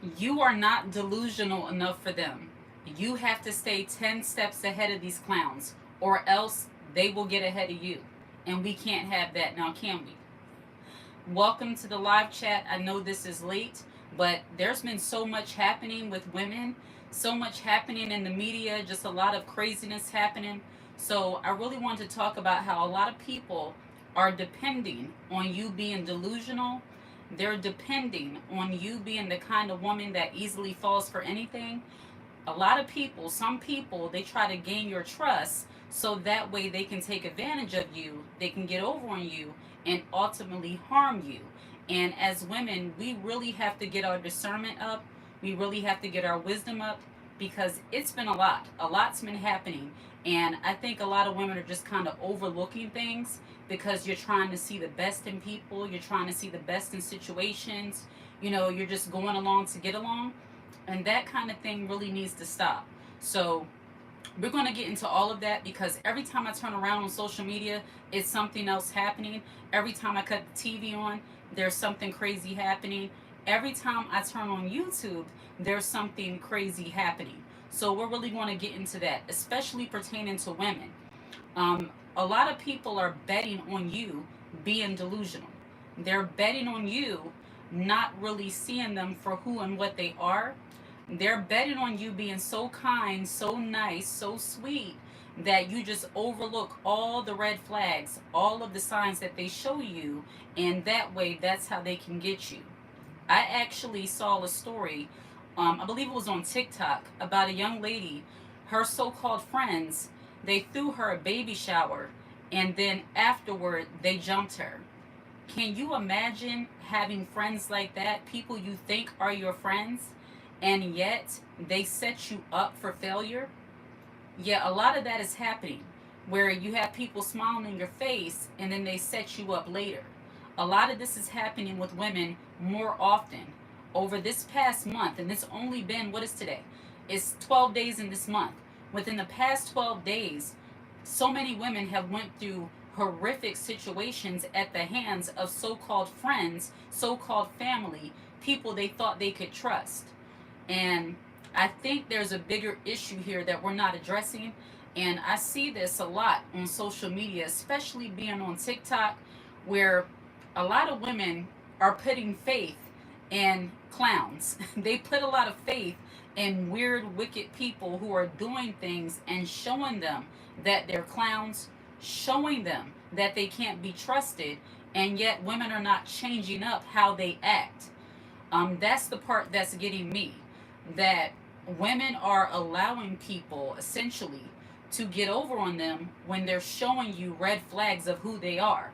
You are not delusional enough for them. You have to stay 10 steps ahead of these clowns, or else they will get ahead of you. And we can't have that now, can we? Welcome to the live chat. I know this is late, but there's been so much happening with women, so much happening in the media, just a lot of craziness happening. So, I really want to talk about how a lot of people are depending on you being delusional. They're depending on you being the kind of woman that easily falls for anything. A lot of people, some people, they try to gain your trust so that way they can take advantage of you, they can get over on you, and ultimately harm you. And as women, we really have to get our discernment up. We really have to get our wisdom up because it's been a lot. A lot's been happening. And I think a lot of women are just kind of overlooking things because you're trying to see the best in people, you're trying to see the best in situations. You're just going along to get along, and that kind of thing really needs to stop. So we're going to get into all of that because every time I turn around on social media, it's something else happening. Every time I cut the TV on, there's something crazy happening. Every time I turn on YouTube, there's something crazy happening. So we're really going to get into that, especially pertaining to women. A lot of people are betting on you being delusional. They're betting on you not really seeing them for who and what they are. They're betting on you being so kind, so nice, so sweet that you just overlook all the red flags, all of the signs that they show you, and that way that's how they can get you. I actually saw a story, I believe it was on TikTok, about a young lady. Her so called friends, they threw her a baby shower, and then afterward, they jumped her. Can you imagine having friends like that, people you think are your friends, and yet they set you up for failure? Yeah, a lot of that is happening where you have people smiling in your face and then they set you up later. A lot of this is happening with women more often. Over this past month, and it's only been, what is today? It's 12 days in this month. Within the past 12 days, so many women have went through horrific situations at the hands of so-called friends, so-called family, people they thought they could trust. And I think there's a bigger issue here that we're not addressing. And I see this a lot on social media, especially being on TikTok, where a lot of women are putting faith in clowns. They put a lot of faith in weird, wicked people who are doing things and showing them that they're clowns, showing them that they can't be trusted, and yet women are not changing up how they act. That's the part that's getting me. That women are allowing people essentially to get over on them when they're showing you red flags of who they are.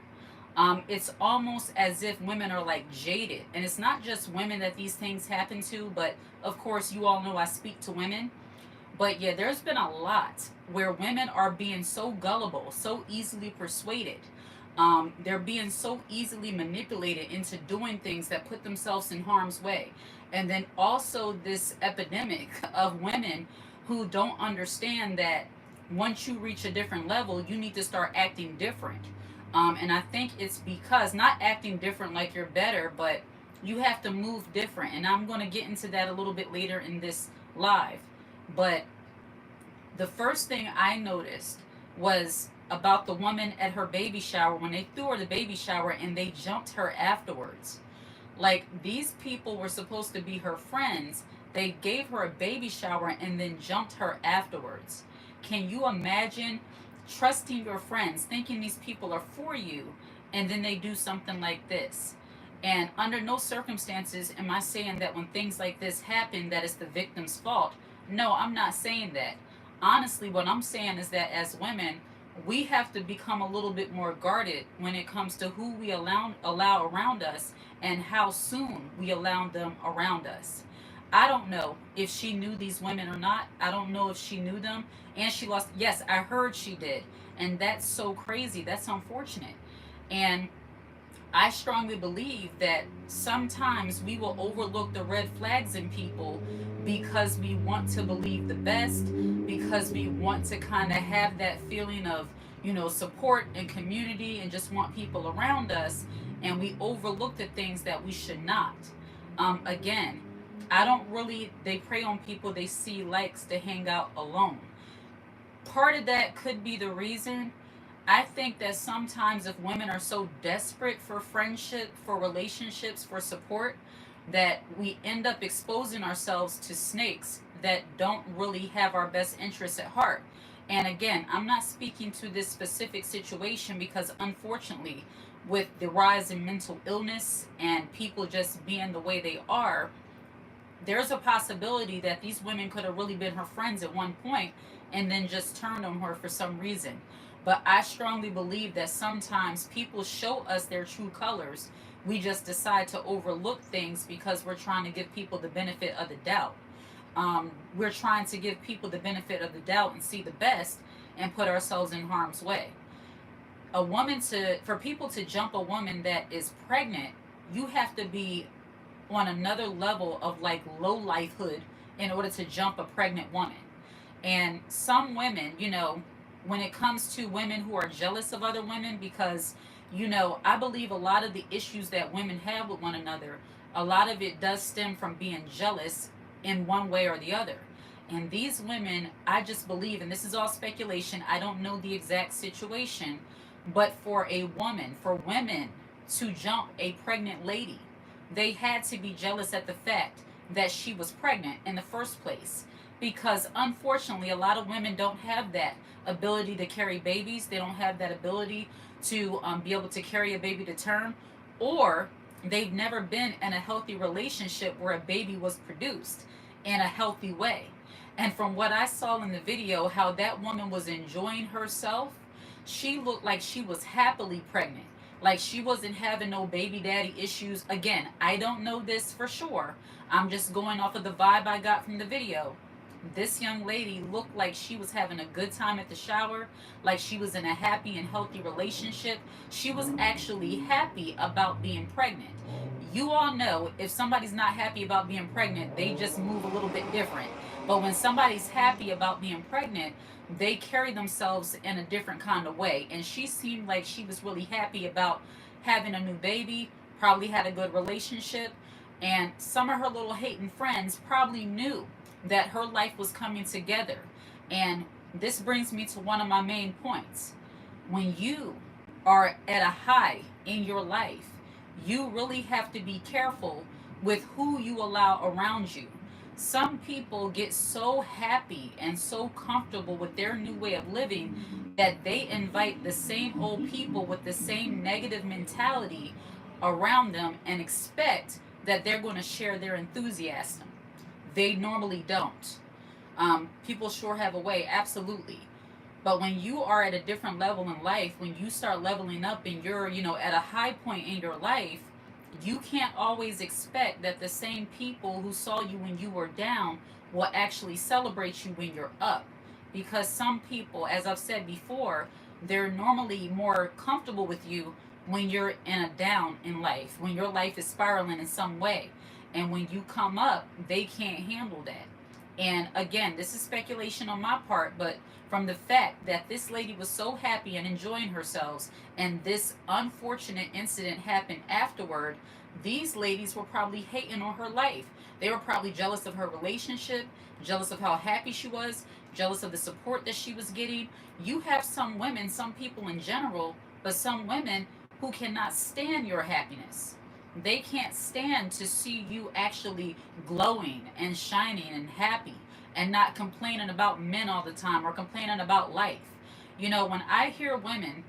It's almost as if women are like jaded. And it's not just women that these things happen to, but of course, you all know I speak to women. But yeah, there's been a lot where women are being so gullible, so easily persuaded. They're being so easily manipulated into doing things that put themselves in harm's way. And then also, this epidemic of women who don't understand that once you reach a different level, you need to start acting different. And I think it's because not acting different like you're better, but you have to move different. And I'm going to get into that a little bit later in this live. But the first thing I noticed was about the woman at her baby shower when they threw her the baby shower and they jumped her afterwards. Like, these people were supposed to be her friends. They gave her a baby shower and then jumped her afterwards. Can you imagine trusting your friends, thinking these people are for you, and then they do something like this? And under no circumstances am I saying that when things like this happen that it's the victim's fault. No, I'm not saying that. Honestly, what I'm saying is that as women, we have to become a little bit more guarded when it comes to who we allow around us and how soon we allow them around us. I don't know if she knew these women or not. I don't know if she knew them. And she lost. Yes, I heard she did. And that's so crazy. That's unfortunate. And I strongly believe that sometimes we will overlook the red flags in people because we want to believe the best, because we want to kind of have that feeling of, support and community and just want people around us, and we overlook the things that we should not. Again, I don't really, they prey on people they see likes to hang out alone. Part of that could be the reason. I think that sometimes if women are so desperate for friendship, for relationships, for support, that we end up exposing ourselves to snakes that don't really have our best interests at heart. And again, I'm not speaking to this specific situation because unfortunately, with the rise in mental illness and people just being the way they are, there's a possibility that these women could have really been her friends at one point and then just turned on her for some reason. But I strongly believe that sometimes people show us their true colors. We just decide to overlook things because we're trying to give people the benefit of the doubt. We're trying to give people the benefit of the doubt and see the best and put ourselves in harm's way. For people to jump a woman that is pregnant, you have to be on another level of like low lifehood in order to jump a pregnant woman. And some women, when it comes to women who are jealous of other women, because, I believe a lot of the issues that women have with one another, a lot of it does stem from being jealous in one way or the other. And these women, I just believe, and this is all speculation, I don't know the exact situation, but for women to jump a pregnant lady, they had to be jealous at the fact that she was pregnant in the first place. Because unfortunately, a lot of women don't have that ability to carry babies. They don't have that ability to be able to carry a baby to term, or they've never been in a healthy relationship where a baby was produced in a healthy way. And from what I saw in the video, how that woman was enjoying herself, she looked like she was happily pregnant. Like she wasn't having no baby daddy issues. Again, I don't know this for sure. I'm just going off of the vibe I got from the video. This young lady looked like she was having a good time at the shower, like she was in a happy and healthy relationship. She was actually happy about being pregnant. You all know if somebody's not happy about being pregnant, they just move a little bit different. But when somebody's happy about being pregnant, they carry themselves in a different kind of way. And she seemed like she was really happy about having a new baby, probably had a good relationship, and some of her little hating friends probably knew that her life was coming together. And this brings me to one of my main points. When you are at a high in your life, you really have to be careful with who you allow around you. Some people get so happy and so comfortable with their new way of living that they invite the same old people with the same negative mentality around them and expect that they're going to share their enthusiasm. They normally don't. People sure have a way, absolutely. But when you are at a different level in life, when you start leveling up and you're, at a high point in your life, you can't always expect that the same people who saw you when you were down will actually celebrate you when you're up. Because some people, as I've said before, they're normally more comfortable with you when you're in a down in life, when your life is spiraling in some way. And when you come up, they can't handle that. And again, this is speculation on my part, but from the fact that this lady was so happy and enjoying herself, and this unfortunate incident happened afterward, these ladies were probably hating on her life. They were probably jealous of her relationship, jealous of how happy she was, jealous of the support that she was getting. You have some women, some people in general, but some women who cannot stand your happiness. They can't stand to see you actually glowing and shining and happy and not complaining about men all the time or complaining about life. When I hear women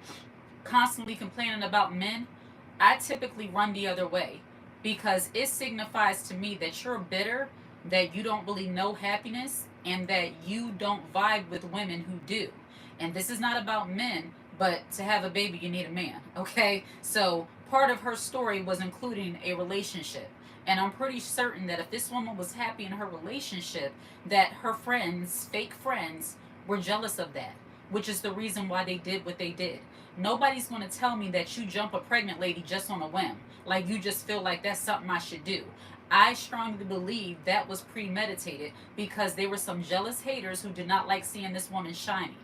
constantly complaining about men, I typically run the other way because it signifies to me that you're bitter, that you don't really know happiness, and that you don't vibe with women who do. And this is not about men, but to have a baby, you need a man, okay? So part of her story was including a relationship. And I'm pretty certain that if this woman was happy in her relationship, that her friends, fake friends, were jealous of that, which is the reason why they did what they did. Nobody's going to tell me that you jump a pregnant lady just on a whim, like you just feel like that's something I should do. I strongly believe that was premeditated because there were some jealous haters who did not like seeing this woman shining.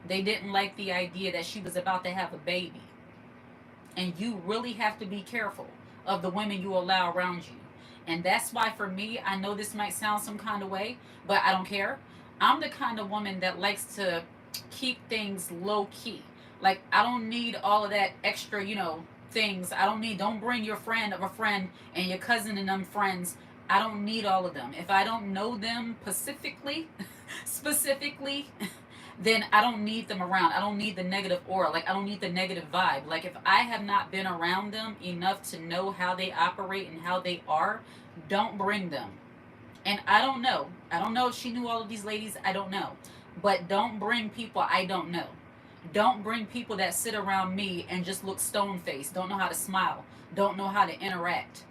They didn't like the idea that she was about to have a baby. And you really have to be careful of the women you allow around you. And that's why for me, I know this might sound some kind of way, but I don't care. I'm the kind of woman that likes to keep things low key. Like, I don't need all of that extra, things. Don't bring your friend of a friend and your cousin and them friends. I don't need all of them. If I don't know them specifically, then I don't need them around. I don't need the negative aura. Like, I don't need the negative vibe. Like, if I have not been around them enough to know how they operate and how they are, don't bring them. And I don't know. I don't know if she knew all of these ladies. I don't know. But don't bring people I don't know. Don't bring people that sit around me and just look stone faced, don't know how to smile, don't know how to interact.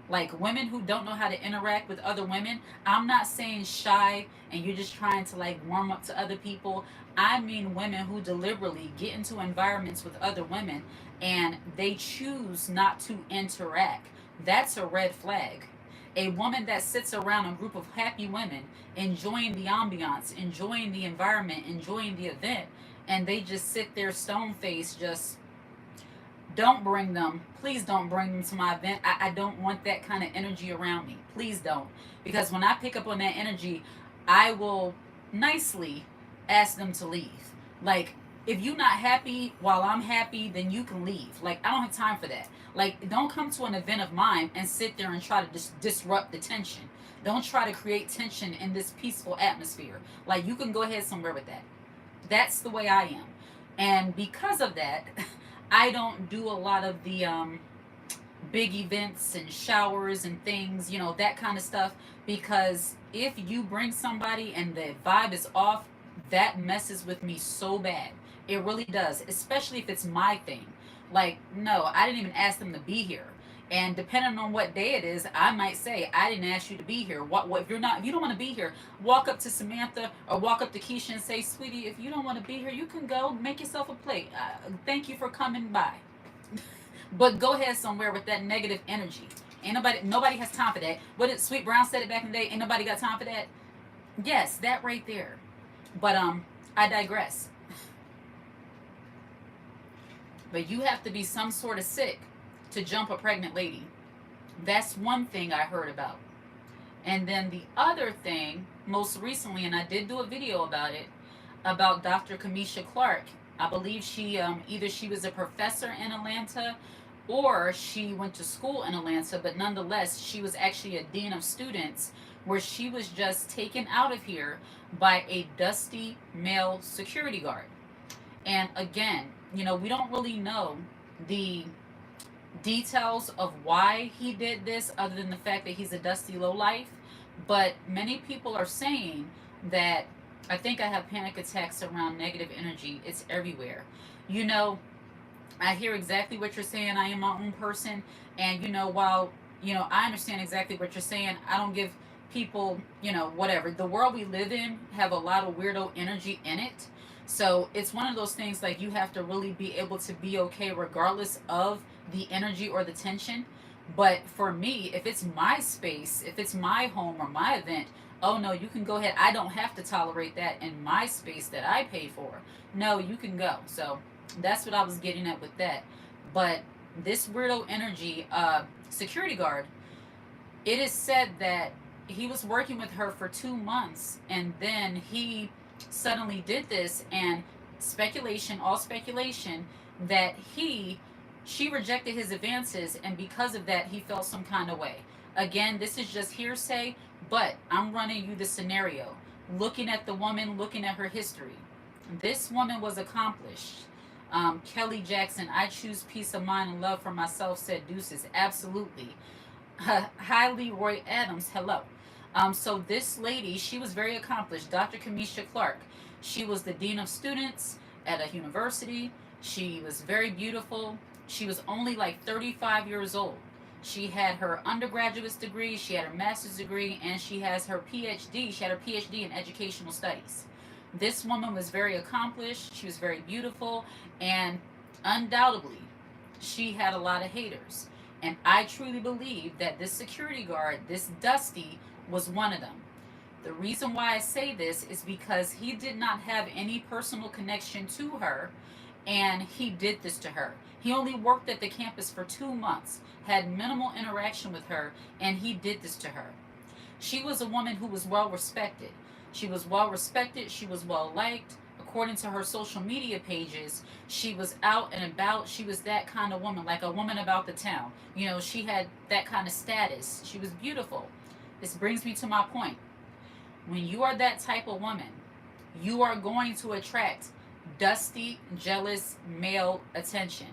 Like, women who don't know how to interact with other women, I'm not saying shy and you're just trying to like warm up to other people. I mean women who deliberately get into environments with other women and they choose not to interact. That's a red flag. A woman that sits around a group of happy women, enjoying the ambiance, enjoying the environment, enjoying the event, and they just sit there stone faced, just don't bring them. Please don't bring them to my event. I don't want that kind of energy around me. Please don't. Because when I pick up on that energy, I will nicely ask them to leave. Like, if you're not happy while I'm happy, then you can leave. Like, I don't have time for that. Like, don't come to an event of mine and sit there and try to disrupt the tension. Don't try to create tension in this peaceful atmosphere. Like, you can go ahead somewhere with that. That's the way I am. And because of that, I don't do a lot of the big events and showers and things, that kind of stuff. Because if you bring somebody and the vibe is off, that messes with me so bad. It really does, especially if it's my thing. Like, no, I didn't even ask them to be here. And depending on what day it is, I might say, I didn't ask you to be here. What if you don't want to be here, walk up to Samantha or walk up to Keisha and say, sweetie, if you don't want to be here, you can go make yourself a plate. Thank you for coming by. But go ahead somewhere with that negative energy. Nobody has time for that. What did Sweet Brown said it back in the day? Ain't nobody got time for that. Yes, that right there. But I digress. But you have to be some sort of sick to jump a pregnant lady. That's one thing I heard about. And then the other thing, most recently, and I did do a video about it, about Dr. Kamisha Clark. I believe she either she was a professor in Atlanta or she went to school in Atlanta, but nonetheless, she was actually a dean of students where she was just taken out of here by a dusty male security guard. And again, we don't really know the details of why he did this other than the fact that he's a dusty lowlife. But many people are saying that I think I have panic attacks around negative energy. It's everywhere. I hear exactly what you're saying. I am my own person. And, while, I understand exactly what you're saying, I don't give people, whatever. The world we live in have a lot of weirdo energy in it. So it's one of those things like you have to really be able to be okay regardless of the energy or the tension. But for me, if it's my space, if it's my home or my event, oh no, you can go ahead. I don't have to tolerate that in my space that I pay for. No, you can go. So that's what I was getting at with that. But this weirdo energy security guard, it is said that he was working with her for 2 months and then he suddenly did this, and all speculation, that she rejected his advances, and because of that he felt some kind of way. Again, this is just hearsay, but I'm running you the scenario, looking at the woman, looking at her history. This woman was accomplished. Kelly Jackson, I choose peace of mind and love for myself, said deuces. Absolutely. Hi, Leroy Adams, hello. So this lady, she was very accomplished, Dr. Kamisha Clark. She was the dean of students at a university. She was very beautiful. She was only like 35 years old. She had her undergraduate degree, she had her master's degree, and she has her PhD. She had her PhD in educational studies. This woman was very accomplished. She was very beautiful, and undoubtedly, she had a lot of haters. And I truly believe that this security guard, this Dusty, was one of them. The reason why I say this is because he did not have any personal connection to her, and he did this to her. He only worked at the campus for 2 months, had minimal interaction with her, and he did this to her. She was a woman who was well respected. She was well respected, she was well liked. According to her social media pages, she was out and about. She was that kind of woman, like a woman about the town. You know, she had that kind of status. She was beautiful. This brings me to my point. When you are that type of woman, you are going to attract dusty, jealous male attention.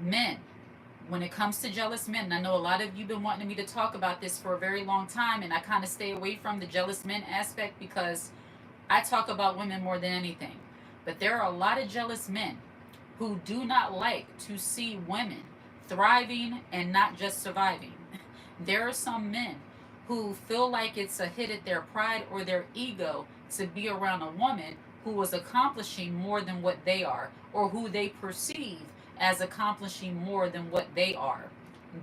Men, when it comes to jealous men, and I know a lot of you have been wanting me to talk about this for a very long time, and I kind of stay away from the jealous men aspect because I talk about women more than anything. But there are a lot of jealous men who do not like to see women thriving and not just surviving. There are some men who feel like it's a hit at their pride or their ego to be around a woman who is accomplishing more than what they are, or who they perceive as accomplishing more than what they are.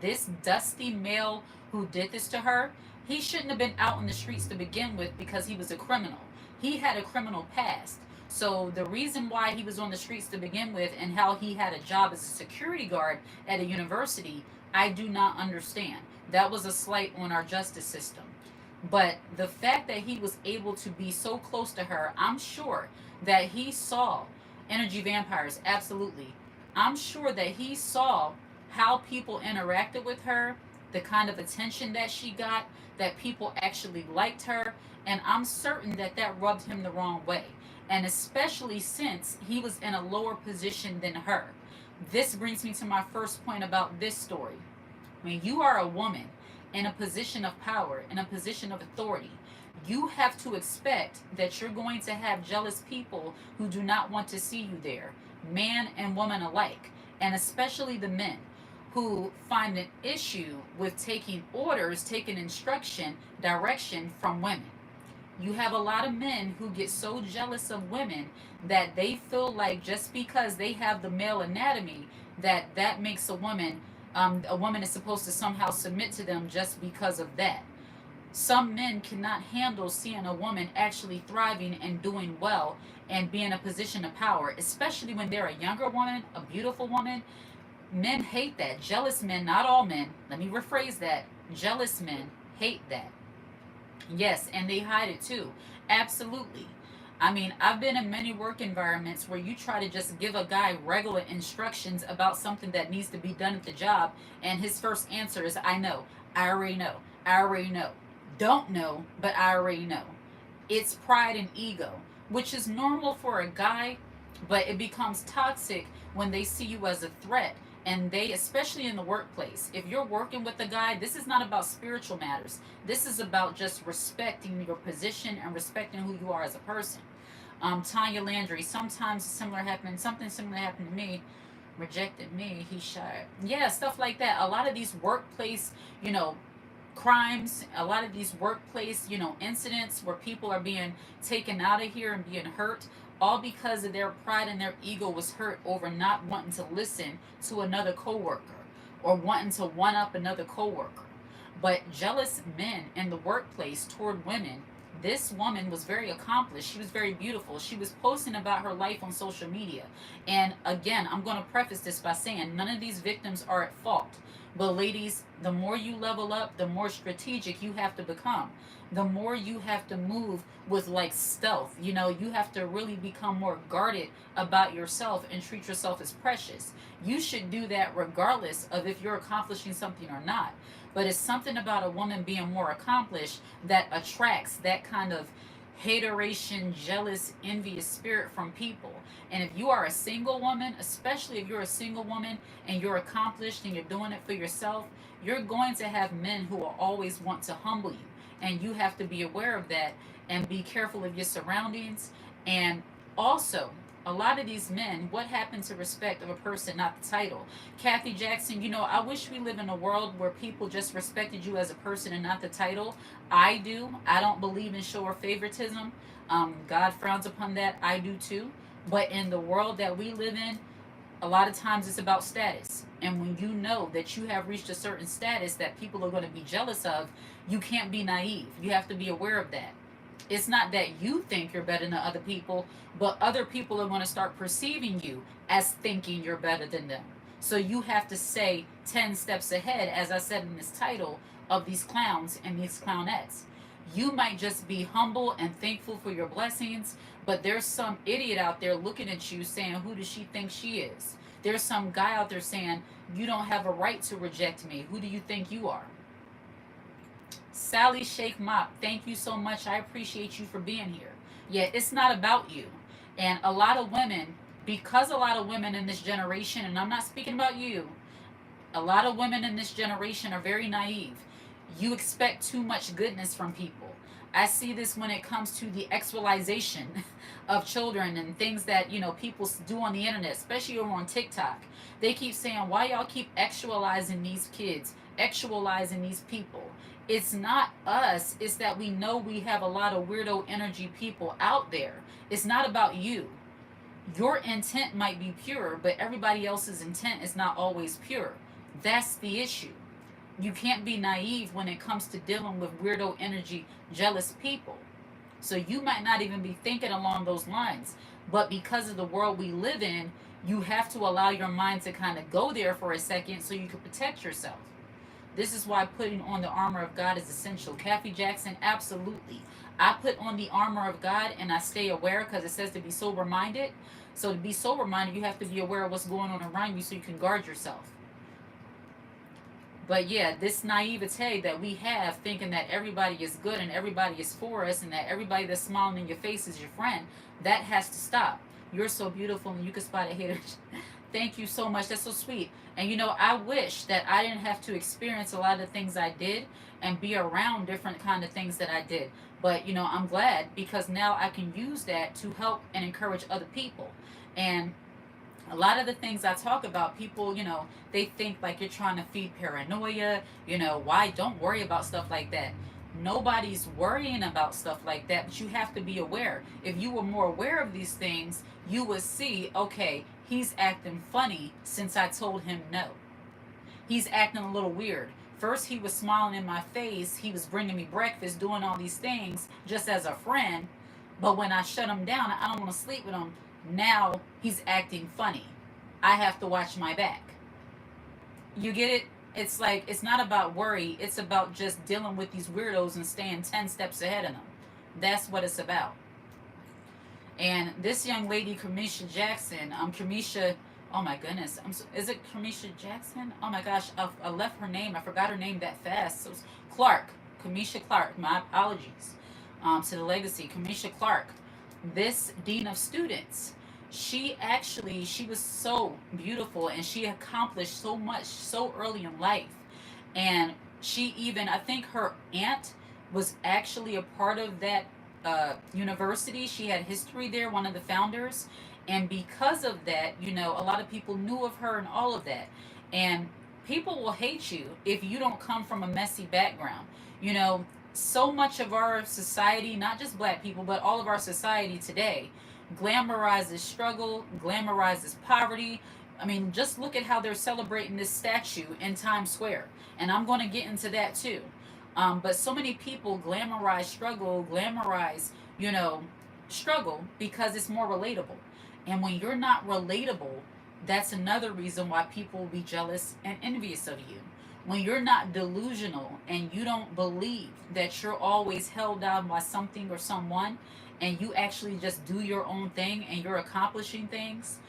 This dusty male who did this to her, he shouldn't have been out in the streets to begin with because he was a criminal. He had a criminal past. So the reason why he was on the streets to begin with and how he had a job as a security guard at a university, I do not understand. That was a slight on our justice system. But the fact that he was able to be so close to her, I'm sure that he saw energy vampires, absolutely. I'm sure that he saw how people interacted with her, the kind of attention that she got, that people actually liked her, and I'm certain that that rubbed him the wrong way. And especially since he was in a lower position than her. This brings me to my first point about this story. When you are a woman in a position of power, in a position of authority, you have to expect that you're going to have jealous people who do not want to see you there, man and woman alike, and especially the men who find an issue with taking orders, taking instruction, direction from women. You have a lot of men who get so jealous of women that they feel like just because they have the male anatomy, that makes a woman is supposed to somehow submit to them just because of that. Some men cannot handle seeing a woman actually thriving and doing well and be in a position of power, especially when they're a younger woman, a beautiful woman. Men hate that. Jealous men, not all men, let me rephrase that. Jealous men hate that. Yes, and they hide it too. Absolutely. I mean, I've been in many work environments where you try to just give a guy regular instructions about something that needs to be done at the job, and his first answer is, I know. I already know. I already know. Don't know, but I already know. It's pride and ego, which is normal for a guy, but it becomes toxic when they see you as a threat. And they, especially in the workplace, if you're working with a guy, this is not about spiritual matters. This is about just respecting your position and respecting who you are as a person. Tanya Landry, sometimes something similar happened to me. Rejected me, he shot. Yeah, stuff like that. A lot of these workplace, crimes, a lot of these workplace, incidents where people are being taken out of here and being hurt, all because of their pride and their ego was hurt over not wanting to listen to another coworker or wanting to one up another coworker. But jealous men in the workplace toward women, this woman was very accomplished. She was very beautiful. She was posting about her life on social media. And again, I'm going to preface this by saying none of these victims are at fault. But ladies, the more you level up, the more strategic you have to become. The more you have to move with like stealth. You have to really become more guarded about yourself and treat yourself as precious. You should do that regardless of if you're accomplishing something or not. But it's something about a woman being more accomplished that attracts that kind of hateration, jealous, envious spirit from people. And if you are a single woman, especially if you're a single woman and you're accomplished and you're doing it for yourself, you're going to have men who will always want to humble you. And you have to be aware of that and be careful of your surroundings. And also, a lot of these men, what happened to respect of a person, not the title? Kathy Jackson, I wish we live in a world where people just respected you as a person and not the title. I do. I don't believe in show or favoritism. God frowns upon that. I do too. But in the world that we live in, a lot of times it's about status. And when you know that you have reached a certain status that people are going to be jealous of, you can't be naive. You have to be aware of that. It's not that you think you're better than other people, but other people are going to start perceiving you as thinking you're better than them. So you have to stay 10 steps ahead, as I said in this title, of these clowns and these clownettes. You might just be humble and thankful for your blessings, but there's some idiot out there looking at you saying, who does she think she is? There's some guy out there saying, you don't have a right to reject me. Who do you think you are? Sally Shake Mop, thank you so much. I appreciate you for being here. Yeah, it's not about you. And a lot of women, because a lot of women in this generation, and I'm not speaking about you, a lot of women in this generation are very naive. You expect too much goodness from people. I see this when it comes to the actualization of children and things that, people do on the internet, especially over on TikTok. They keep saying, why y'all keep actualizing these kids, actualizing these people? It's not us, it's that we know we have a lot of weirdo energy people out there. It's not about you. Your intent might be pure, but everybody else's intent is not always pure. That's the issue. You can't be naive when it comes to dealing with weirdo energy, jealous people. So you might not even be thinking along those lines. But because of the world we live in, you have to allow your mind to kind of go there for a second so you can protect yourself. This is why putting on the armor of God is essential. Kathy Jackson, absolutely. I put on the armor of God and I stay aware because it says to be sober minded. So to be sober minded, you have to be aware of what's going on around you so you can guard yourself. But yeah, this naivete that we have, thinking that everybody is good and everybody is for us and that everybody that's smiling in your face is your friend, that has to stop. You're so beautiful and you can spot a hater. Thank you so much. That's so sweet. And I wish that I didn't have to experience a lot of the things I did and be around different kind of things that I did. But I'm glad because now I can use that to help and encourage other people. And a lot of the things I talk about, people, they think like you're trying to feed paranoia, why don't worry about stuff like that. Nobody's worrying about stuff like that, but you have to be aware. If you were more aware of these things, you would see, okay, he's acting funny since I told him no. He's acting a little weird. First, he was smiling in my face. He was bringing me breakfast, doing all these things just as a friend. But when I shut him down, I don't want to sleep with him. Now he's acting funny. I have to watch my back. You get it? It's like, it's not about worry. It's about just dealing with these weirdos and staying 10 steps ahead of them. That's what it's about. And this young lady, Kamisha Jackson, Kamisha, oh my goodness, is it Kamisha Jackson? Oh my gosh, I left her name. I forgot her name that fast. So it's Clark, Kamisha Clark. My apologies to the legacy, Kamisha Clark. This dean of students, she was so beautiful and she accomplished so much so early in life. And she even, I think her aunt was actually a part of that university. She had history there, one of the founders. And because of that, a lot of people knew of her and all of that. And people will hate you if you don't come from a messy background. So much of our society, not just black people, but all of our society today, glamorizes struggle, glamorizes poverty. I mean, just look at how they're celebrating this statue in Times Square. And I'm going to get into that too. But so many people glamorize struggle, struggle because it's more relatable. And when you're not relatable, that's another reason why people will be jealous and envious of you. When you're not delusional and you don't believe that you're always held down by something or someone, and you actually just do your own thing and you're accomplishing things,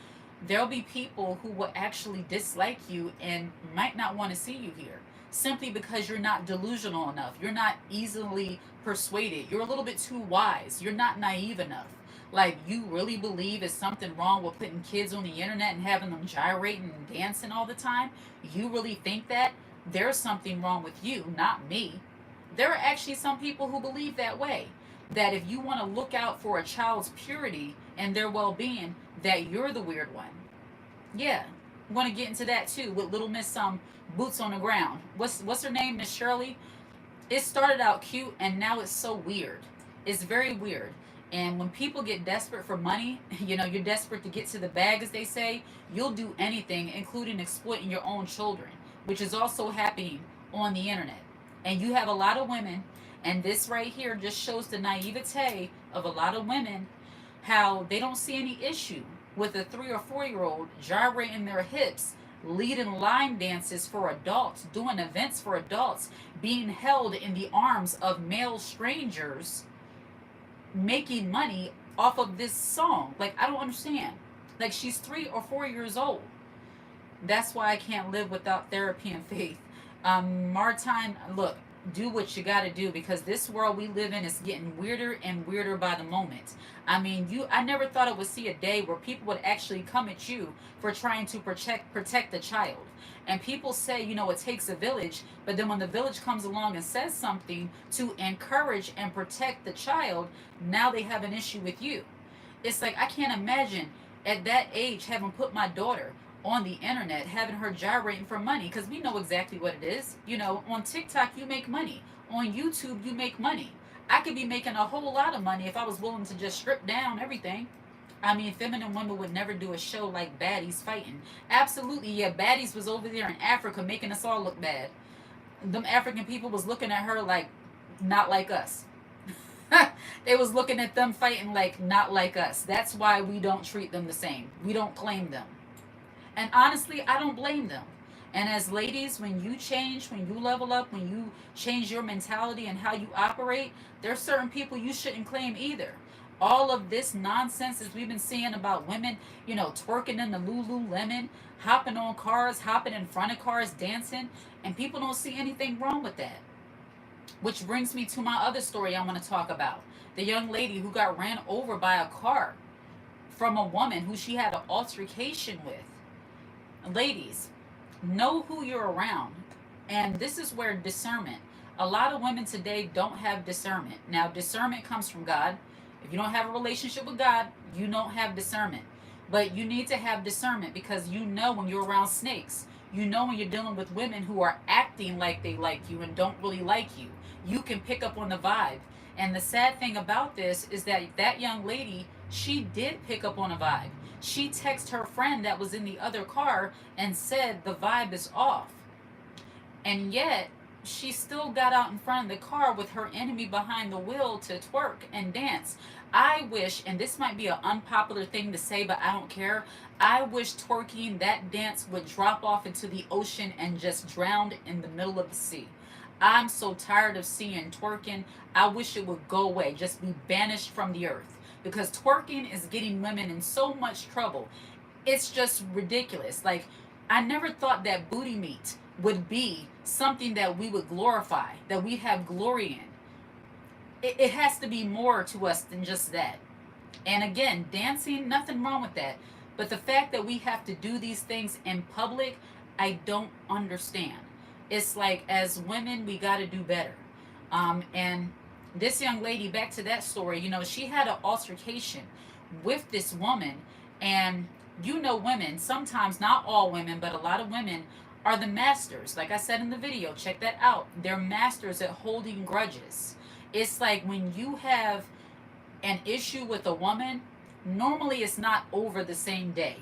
there'll be people who will actually dislike you and might not want to see you here simply because you're not delusional enough. You're not easily persuaded. You're a little bit too wise. You're not naive enough. Like, you really believe there's something wrong with putting kids on the internet and having them gyrating and dancing all the time? You really think that? There's something wrong with you, not me. There are actually some people who believe that way. That if you want to look out for a child's purity and their well-being, that you're the weird one. Yeah, I'm going to get into that too with Little Miss Boots on the Ground. What's her name, Miss Shirley? It started out cute and now it's so weird. It's very weird. And when people get desperate for money, you're desperate to get to the bag, as they say, you'll do anything, including exploiting your own children, which is also happening on the internet. And you have a lot of women And this right here just shows the naivete of a lot of women, how they don't see any issue with a 3 or 4 year old gyrating their hips, leading line dances for adults, doing events for adults, being held in the arms of male strangers, making money off of this song. Like, I don't understand. Like, she's 3 or 4 years old. That's why I can't live without therapy and faith. Martine, look, do what you got to do, because this world we live in is getting weirder and weirder by the moment. I mean, I never thought I would see a day where people would actually come at you for trying to protect the child. And people say, it takes a village, but then when the village comes along and says something to encourage and protect the child, now they have an issue with you. It's like, I can't imagine at that age having put my daughter on the internet, having her gyrating for money, because we know exactly what it is. On TikTok you make money, on YouTube you make money. I could be making a whole lot of money if I was willing to just strip down everything. I mean, feminine women would never do a show like Baddies Fighting. Absolutely, yeah, Baddies was over there in Africa making us all look bad. Them African people was looking at her like, not like us. They was looking at them fighting like, not like us. That's why we don't treat them the same. We don't claim them. And honestly, I don't blame them. And as ladies, when you change, when you level up, when you change your mentality and how you operate, there's certain people you shouldn't claim either. All of this nonsense that we've been seeing about women, twerking in the Lululemon, hopping on cars, hopping in front of cars, dancing, and people don't see anything wrong with that. Which brings me to my other story I want to talk about. The young lady who got ran over by a car from a woman who she had an altercation with. Ladies, know who you're around. And this is where discernment. A lot of women today don't have discernment. Now, discernment comes from God. If you don't have a relationship with God, you don't have discernment. But you need to have discernment, because when you're around snakes. When you're dealing with women who are acting like they like you and don't really like you. You can pick up on the vibe. And the sad thing about this is that young lady, she did pick up on a vibe. She texted her friend that was in the other car and said the vibe is off. And yet, she still got out in front of the car with her enemy behind the wheel to twerk and dance. I wish, and this might be an unpopular thing to say, but I don't care. I wish twerking, that dance, would drop off into the ocean and just drown in the middle of the sea. I'm so tired of seeing twerking. I wish it would go away, just be banished from the earth. Because twerking is getting women in so much trouble. It's just ridiculous. Like, I never thought that booty meat would be something that we would glorify, that we have glory in. It has to be more to us than just that. And again, dancing, nothing wrong with that. But the fact that we have to do these things in public, I don't understand. It's like, as women, we got to do better. And this young lady, back to that story, she had an altercation with this woman. And women, sometimes, not all women, but a lot of women are the masters. Like I said in the video, check that out. They're masters at holding grudges. It's like, when you have an issue with a woman, normally it's not over the same day.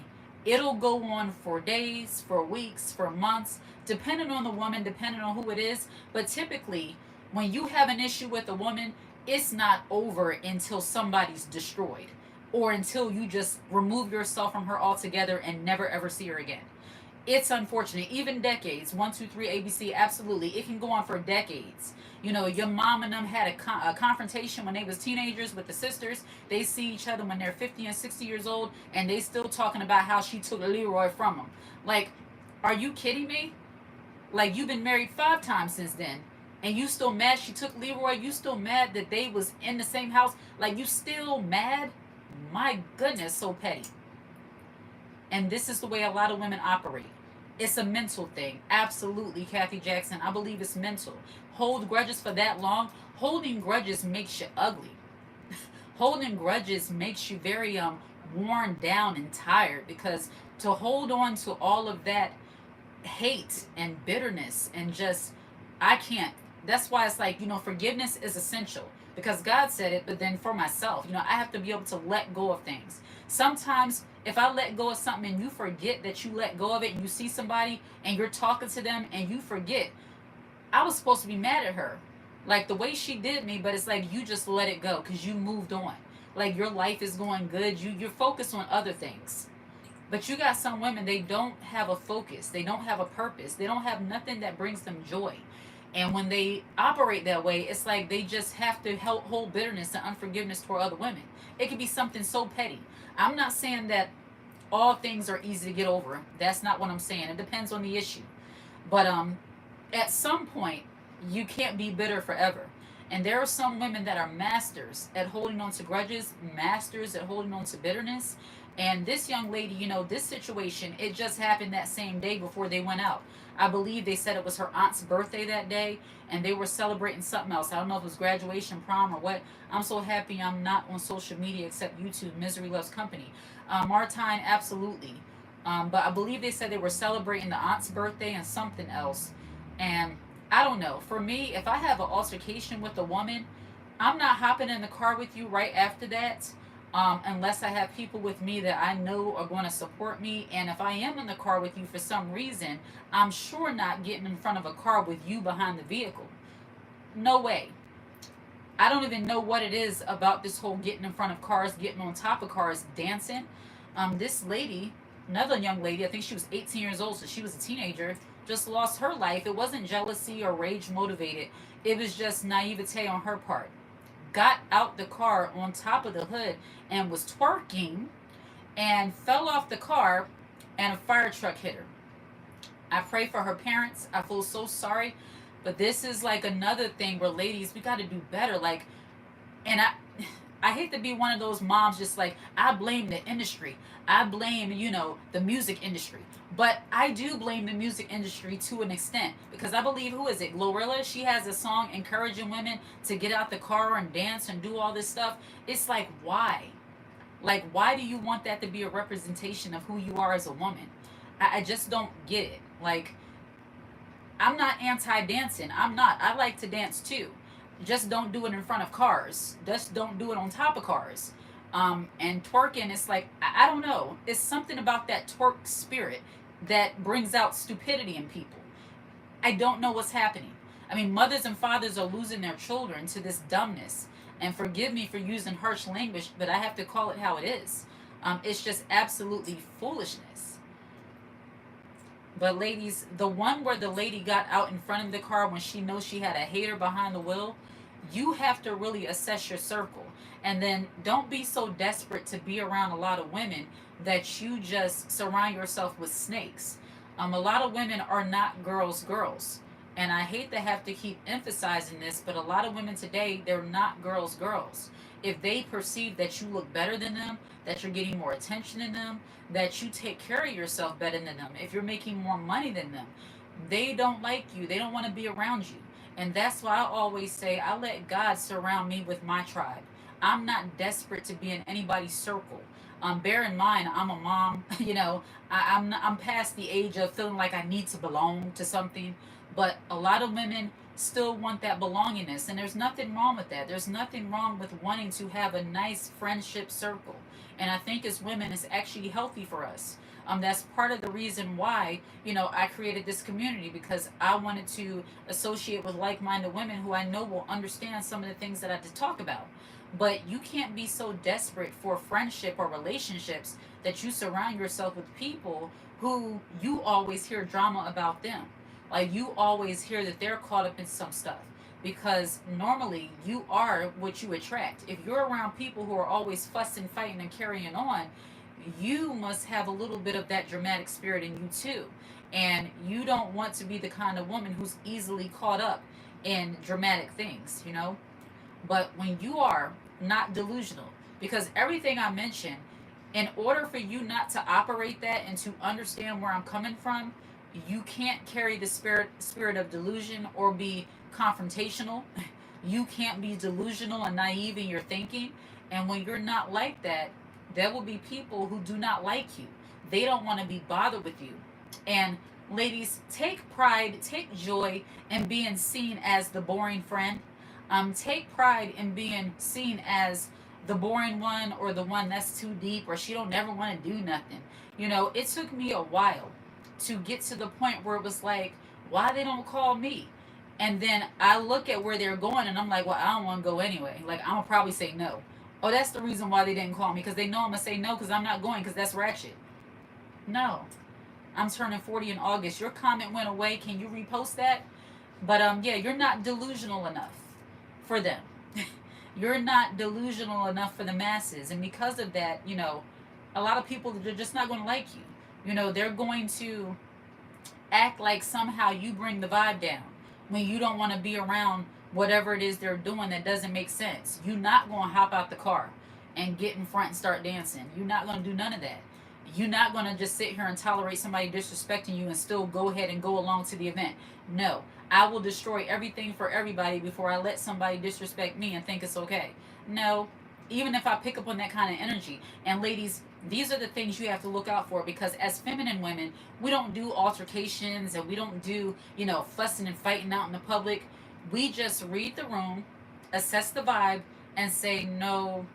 It'll go on for days, for weeks, for months, depending on the woman, depending on who it is. But typically, when you have an issue with a woman, it's not over until somebody's destroyed, or until you just remove yourself from her altogether and never ever see her again. It's unfortunate. Even decades, 1, 2, 3, ABC, absolutely. It can go on for decades. Your mom and them had a confrontation when they was teenagers with the sisters. They see each other when they're 50 and 60 years old, and they still talking about how she took Leroy from them. Like, are you kidding me? Like, you've been married 5 times since then, and you still mad she took Leroy? You still mad that they was in the same house? Like, you still mad? My goodness, so petty. And this is the way a lot of women operate. It's a mental thing. Absolutely, Kathy Jackson. I believe it's mental. Hold grudges for that long. Holding grudges makes you ugly. Holding grudges makes you very worn down and tired, because to hold on to all of that hate and bitterness and just, I can't. That's why it's like, forgiveness is essential, because God said it, but then for myself, I have to be able to let go of things. Sometimes if I let go of something and you forget that you let go of it, and you see somebody and you're talking to them and you forget, I was supposed to be mad at her. Like the way she did me, but it's like you just let it go because you moved on. Like your life is going good. You're focused on other things. But you got some women, they don't have a focus. They don't have a purpose. They don't have nothing that brings them joy. And when they operate that way, it's like they just have to hold bitterness and unforgiveness toward other women. It could be something so petty. I'm not saying that all things are easy to get over. That's not what I'm saying. It depends on the issue. But at some point, you can't be bitter forever. And there are some women that are masters at holding on to grudges, masters at holding on to bitterness. And this young lady, this situation, it just happened that same day before they went out. I believe they said it was her aunt's birthday that day, and they were celebrating something else. I don't know if it was graduation, prom, or what. I'm so happy I'm not on social media except YouTube. Misery loves company. Martine, absolutely. But I believe they said they were celebrating the aunt's birthday and something else. And I don't know. For me, if I have an altercation with a woman, I'm not hopping in the car with you right after that, unless I have people with me that I know are going to support me. And if I am in the car with you for some reason, I'm sure not getting in front of a car with you behind the vehicle. No way. I don't even know what it is about this whole getting in front of cars, getting on top of cars, dancing. This lady, another young lady, I think she was 18 years old, so she was a teenager, just lost her life. It wasn't jealousy or rage motivated. It was just naivete on her part. Got out the car on top of the hood and was twerking and fell off the car, and a fire truck hit her. I pray for her parents. I feel so sorry. But this is like another thing where ladies, we got to do better. Like, and I hate to be one of those moms just like, I blame the industry. I blame, the music industry. But I do blame the music industry to an extent because I believe, who is it? Glorilla? She has a song encouraging women to get out the car and dance and do all this stuff. It's like, why? Like, why do you want that to be a representation of who you are as a woman? I just don't get it. Like, I'm not anti dancing. I'm not. I like to dance too. Just don't do it in front of cars. Just don't do it on top of cars. And twerking, it's like, I don't know. It's something about that twerk spirit that brings out stupidity in people. I don't know what's happening. I mean, mothers and fathers are losing their children to this dumbness. And forgive me for using harsh language, but I have to call it how it is. It's just absolutely foolishness. But ladies, the one where the lady got out in front of the car when she knows she had a hater behind the wheel, you have to really assess your circle. And then don't be so desperate to be around a lot of women that you just surround yourself with snakes. A lot of women are not girls. And I hate to have to keep emphasizing this, but a lot of women today, they're not girls. If they perceive that you look better than them, that you're getting more attention than them, that you take care of yourself better than them, if you're making more money than them, they don't like you. They don't want to be around you. And that's why I always say I let God surround me with my tribe. I'm not desperate to be in anybody's circle. Bear in mind, I'm a mom. I'm past the age of feeling like I need to belong to something. But a lot of women still want that belongingness, and there's nothing wrong with that. There's nothing wrong with wanting to have a nice friendship circle. And I think as women, it's actually healthy for us. That's part of the reason why, I created this community, because I wanted to associate with like-minded women who I know will understand some of the things that I did talk about. But you can't be so desperate for friendship or relationships that you surround yourself with people who you always hear drama about them. Like, you always hear that they're caught up in some stuff. Because normally you are what you attract. If you're around people who are always fussing, fighting, and carrying on, you must have a little bit of that dramatic spirit in you too. And you don't want to be the kind of woman who's easily caught up in dramatic things. But when you are not delusional, because everything I mentioned, in order for you not to operate that and to understand where I'm coming from, you can't carry the spirit of delusion or be confrontational. You can't be delusional and naive in your thinking. And when you're not like that, there will be people who do not like you. They don't want to be bothered with you. And ladies, take pride, take joy in being seen as the boring friend. Take pride in being seen as the boring one, or the one that's too deep, or she don't never want to do nothing. It took me a while to get to the point where it was like, why they don't call me? And then I look at where they're going and I'm like, well, I don't want to go anyway. Like, I'm going to probably say no. Oh, that's the reason why they didn't call me, because they know I'm going to say no because I'm not going, because that's ratchet. No. I'm turning 40 in August. Your comment went away. Can you repost that? But yeah, you're not delusional enough for them. You're not delusional enough for the masses. And because of that, a lot of people, they're just not going to like you. They're going to act like somehow you bring the vibe down when you don't want to be around whatever it is they're doing that doesn't make sense. You're not going to hop out the car and get in front and start dancing. You're not going to do none of that. You're not going to just sit here and tolerate somebody disrespecting you and still go ahead and go along to the event. No, I will destroy everything for everybody before I let somebody disrespect me and think it's okay. No, even if I pick up on that kind of energy. And ladies, these are the things you have to look out for, because as feminine women, we don't do altercations and we don't do, fussing and fighting out in the public. We just read the room, assess the vibe, and say, no,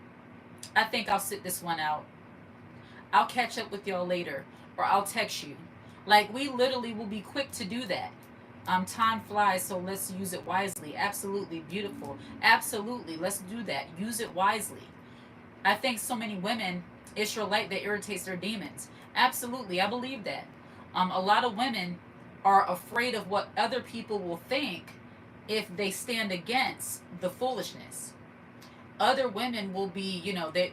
I think I'll sit this one out. I'll catch up with y'all later, or I'll text you. Like, we literally will be quick to do that. Time flies, so let's use it wisely. Absolutely beautiful. Absolutely, let's do that. Use it wisely. I think so many women, it's your light that irritates their demons. Absolutely, I believe that. A lot of women are afraid of what other people will think if they stand against the foolishness. Other women will be,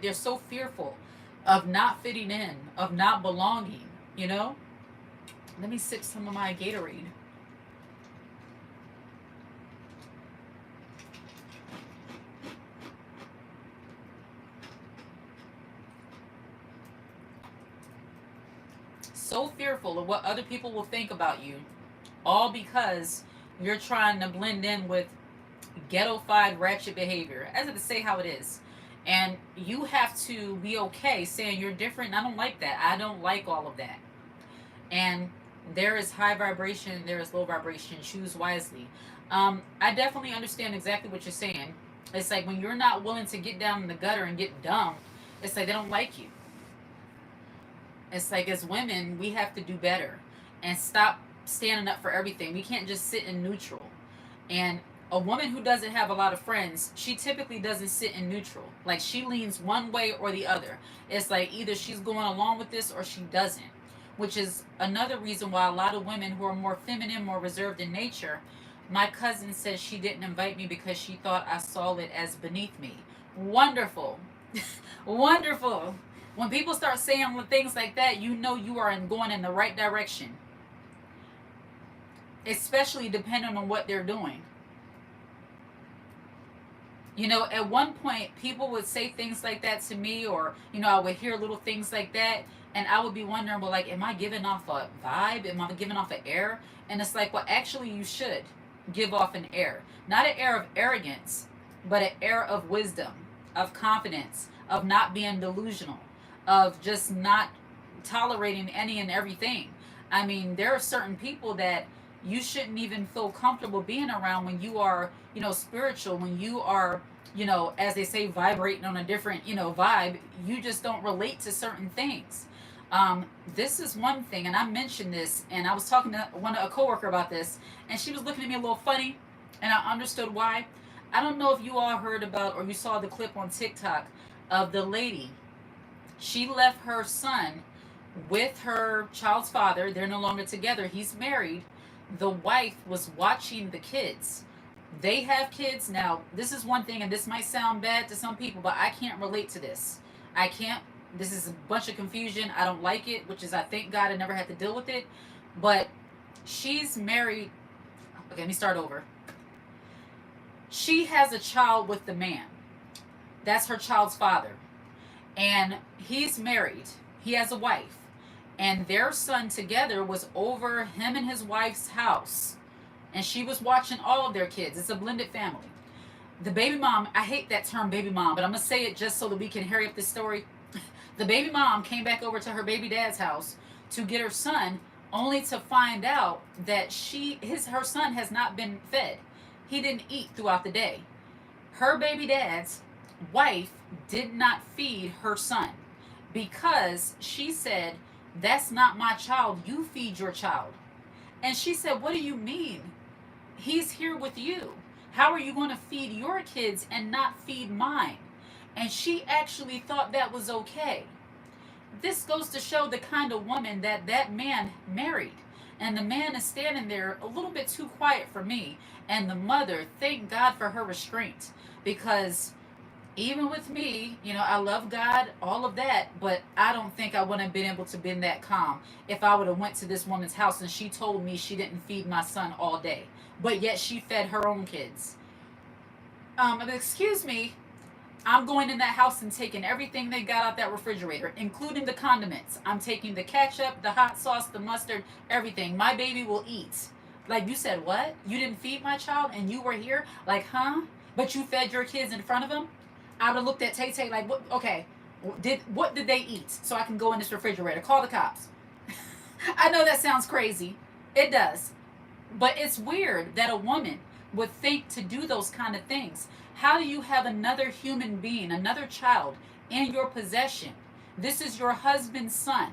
they're so fearful of not fitting in, of not belonging. Let me sip some of my Gatorade. So fearful of what other people will think about you, all because you're trying to blend in with ghetto-fied ratchet behavior, as if to say how it is. And you have to be okay saying you're different. And I don't like that. I don't like all of that. And there is high vibration, there is low vibration. Choose wisely. I definitely understand exactly what you're saying. It's like when you're not willing to get down in the gutter and get dumb, it's like they don't like you. It's like, as women, we have to do better and stop standing up for everything. We can't just sit in neutral. And a woman who doesn't have a lot of friends, she typically doesn't sit in neutral. Like, she leans one way or the other. It's like either she's going along with this or she doesn't. Which is another reason why a lot of women who are more feminine, more reserved in nature, my cousin says she didn't invite me because she thought I saw it as beneath me. Wonderful. Wonderful. When people start saying things like that, you know you are going in the right direction. Especially depending on what they're doing. At one point, people would say things like that to me, or, I would hear little things like that, and I would be wondering, well, like, am I giving off a vibe? Am I giving off an air? And it's like, well, actually, you should give off an air. Not an air of arrogance, but an air of wisdom, of confidence, of not being delusional, of just not tolerating any and everything. I mean, there are certain people that you shouldn't even feel comfortable being around when you are, spiritual, when you are, as they say, vibrating on a different, vibe. You just don't relate to certain things. This is one thing, and I mentioned this, and I was talking to a coworker about this, and she was looking at me a little funny, and I understood why. I don't know if you all heard about, or you saw the clip on TikTok of the lady. She left her son with her child's father. They're no longer together. He's married. The wife was watching the kids. They have kids. Now, this is one thing, and this might sound bad to some people, but I can't relate to this. I can't. This is a bunch of confusion. I don't like it, which is, I thank God I never had to deal with it. But she's married. Okay, let me start over. She has a child with the man. That's her child's father. And he's married. He has a wife. And their son together was over him and his wife's house. And she was watching all of their kids. It's a blended family. The baby mom, I hate that term baby mom, but I'm going to say it just so that we can hurry up this story. The baby mom came back over to her baby dad's house to get her son, only to find out that her son has not been fed. He didn't eat throughout the day. Her baby dad's wife did not feed her son because she said, "That's not my child. You feed your child." And she said, "What do you mean? He's here with you. How are you going to feed your kids and not feed mine? And she actually thought that was okay. This goes to show the kind of woman that that man married. And the man is standing there a little bit too quiet for me. And the mother, thank God for her restraint. Because even with me, I love God, all of that, but I don't think I would have been able to been that calm if I would have went to this woman's house and she told me she didn't feed my son all day, but yet she fed her own kids. Excuse me, I'm going in that house and taking everything they got out that refrigerator, including the condiments. I'm taking the ketchup, the hot sauce, the mustard, everything. My baby will eat. Like, you said, what? You didn't feed my child and you were here? Like, huh? But you fed your kids in front of them? I would have looked at Tay Tay like, what? Okay, what did they eat? So I can go in this refrigerator. Call the cops. I know that sounds crazy. It does. But it's weird that a woman would think to do those kind of things. How do you have another human being, another child in your possession? This is your husband's son.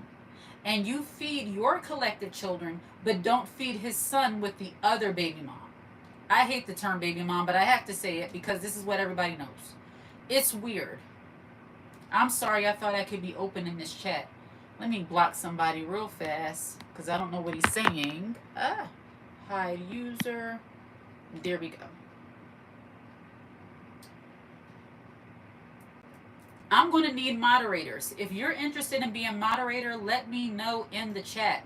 And you feed your collective children, but don't feed his son with the other baby mom. I hate the term baby mom, but I have to say it because this is what everybody knows. It's weird. I'm sorry, I thought I could be open in this chat. Let me block somebody real fast because I don't know what he's saying. Hide user. There we go. I'm going to need moderators. If you're interested in being moderator, let me know in the chat.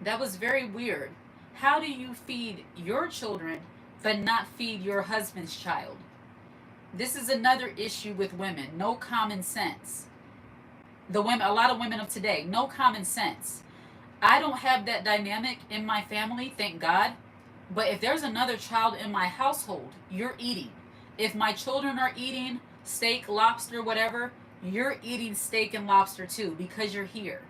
That was very weird. How do you feed your children but not feed your husband's child? This is another issue with women. No common sense. A lot of women of today, no common sense. I don't have that dynamic in my family, thank God. But if there's another child in my household, you're eating. If my children are eating steak, lobster, whatever, you're eating steak and lobster too because you're here.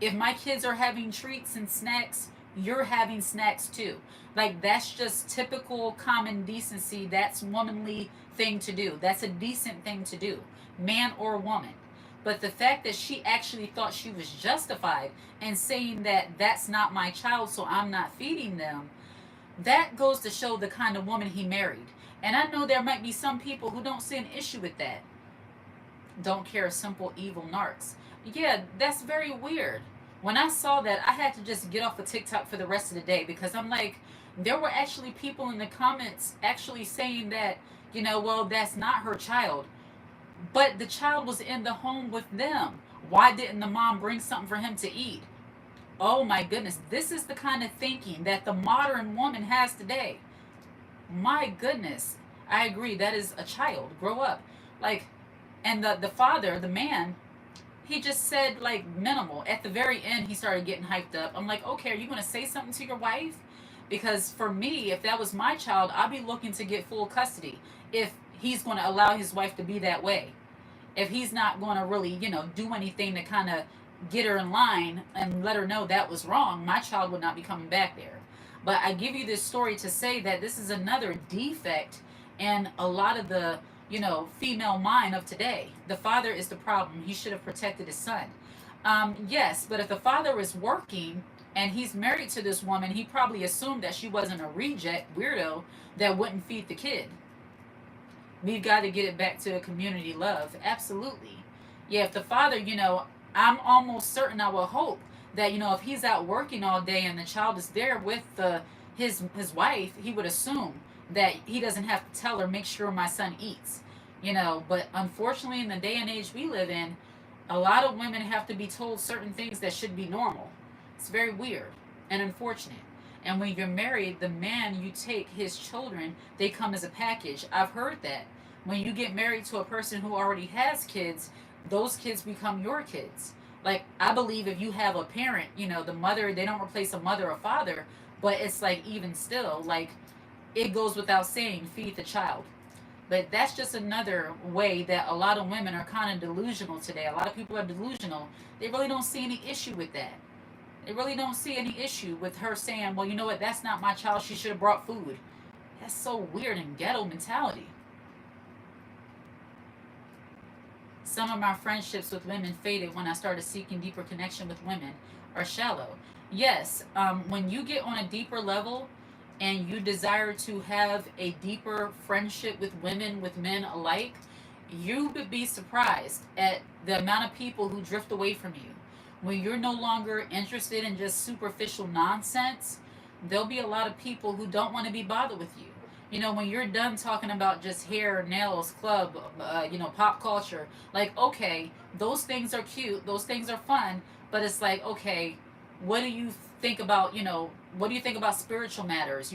If my kids are having treats and snacks, you're having snacks too. Like, that's just typical common decency. That's womanly thing to do. That's a decent thing to do, man or woman. But the fact that she actually thought she was justified in saying that that's not my child, so I'm not feeding them, that goes to show the kind of woman he married. And I know there might be some people who don't see an issue with that. Don't care, simple evil narcs. Yeah, that's very weird. When I saw that, I had to just get off of TikTok for the rest of the day because I'm like, there were actually people in the comments actually saying that, well, that's not her child. But the child was in the home with them. Why didn't the mom bring something for him to eat? Oh my goodness, this is the kind of thinking that the modern woman has today. My goodness, I agree, that is a child. Grow up. Like, and the father, the man, he just said like minimal. At the very end, he started getting hyped up. I'm like, okay, are you going to say something to your wife? Because for me, if that was my child, I'd be looking to get full custody if he's going to allow his wife to be that way. If he's not going to really, do anything to kind of get her in line and let her know that was wrong, my child would not be coming back there. But I give you this story to say that this is another defect in a lot of the, female mind of today. The father is the problem. He should have protected his son. Yes, but if the father is working and he's married to this woman, he probably assumed that she wasn't a reject weirdo that wouldn't feed the kid. We've got to get it back to a community love. Absolutely. Yeah, if the father, I'm almost certain, I will hope that, if he's out working all day and the child is there with his wife, he would assume that he doesn't have to tell her, make sure my son eats. But unfortunately, in the day and age we live in, a lot of women have to be told certain things that should be normal. It's very weird and unfortunate. And when you're married, the man you take, his children, they come as a package. I've heard that. When you get married to a person who already has kids, those kids become your kids. Like, I believe if you have a parent, the mother, they don't replace a mother or father, but it's like, even still, like, it goes without saying, feed the child. But that's just another way that a lot of women are kind of delusional today. A lot of people are delusional. They really don't see any issue with that. They really don't see any issue with her saying, well, you know what, that's not my child, she should have brought food. That's so weird and ghetto mentality. Some of my friendships with women faded when I started seeking deeper connection with women, or shallow. Yes, when you get on a deeper level and you desire to have a deeper friendship with women, with men alike, you would be surprised at the amount of people who drift away from you. When you're no longer interested in just superficial nonsense, there'll be a lot of people who don't want to be bothered with you. You know, when you're done talking about just hair, nails, club, pop culture, like, okay, those things are cute, those things are fun, but it's like, okay, what do you think about, what do you think about spiritual matters?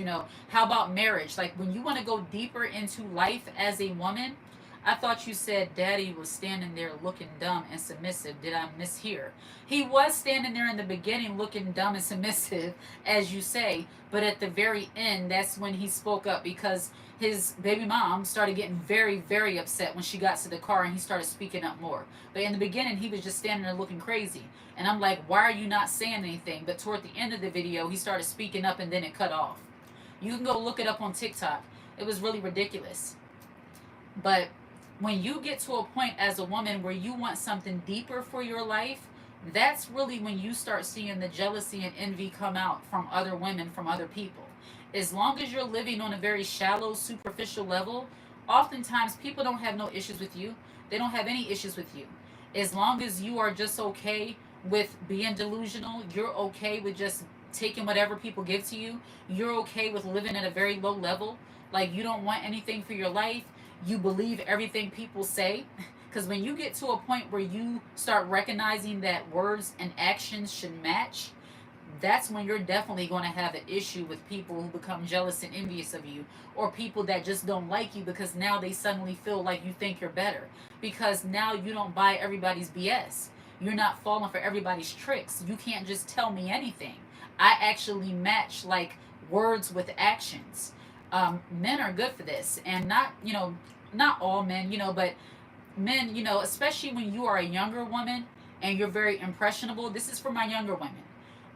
How about marriage? Like, when you want to go deeper into life as a woman, I thought you said daddy was standing there looking dumb and submissive. Did I mishear? He was standing there in the beginning looking dumb and submissive, as you say, but at the very end, that's when he spoke up because his baby mom started getting very, very upset when she got to the car and he started speaking up more. But in the beginning, he was just standing there looking crazy. And I'm like, why are you not saying anything? But toward the end of the video, he started speaking up and then it cut off. You can go look it up on TikTok. It was really ridiculous. But when you get to a point as a woman where you want something deeper for your life, that's really when you start seeing the jealousy and envy come out from other women, from other people. As long as you're living on a very shallow, superficial level, oftentimes people don't have no issues with you. They don't have any issues with you. As long as you are just okay with being delusional, you're okay with just taking whatever people give to you, you're okay with living at a very low level, like you don't want anything for your life, you believe everything people say. Because when you get to a point where you start recognizing that words and actions should match, that's when you're definitely going to have an issue with people who become jealous and envious of you, or people that just don't like you because now they suddenly feel like you think you're better, because now you don't buy everybody's BS. You're not falling for everybody's tricks. You can't just tell me anything. I actually match, like, words with actions. Men are good for this, and not all men, but men, especially when you are a younger woman and you're very impressionable. This is for my younger women.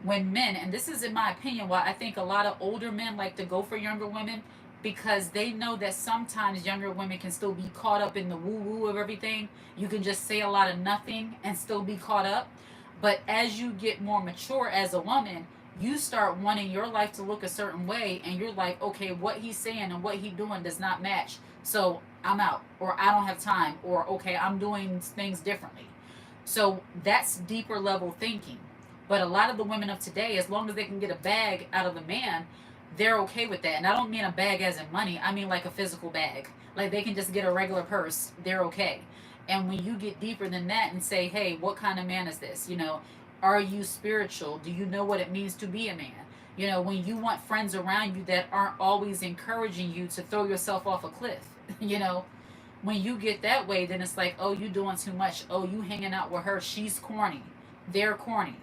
When men, and this is in my opinion why I think a lot of older men like to go for younger women, because they know that sometimes younger women can still be caught up in the woo-woo of everything. You can just say a lot of nothing and still be caught up. But as you get more mature as a woman, you start wanting your life to look a certain way, and you're like, okay, what he's saying and what he's doing does not match, so I'm out, or I don't have time, or okay, I'm doing things differently. So that's deeper level thinking. But a lot of the women of today, as long as they can get a bag out of a man, they're okay with that. And I don't mean a bag as in money, I mean like a physical bag. Like they can just get a regular purse, they're okay. And when you get deeper than that and say, hey, what kind of man is this? Are you spiritual? Do you know what it means to be a man? When you want friends around you that aren't always encouraging you to throw yourself off a cliff, when you get that way, then it's like, oh, you doing too much. Oh, you hanging out with her. She's corny. They're corny.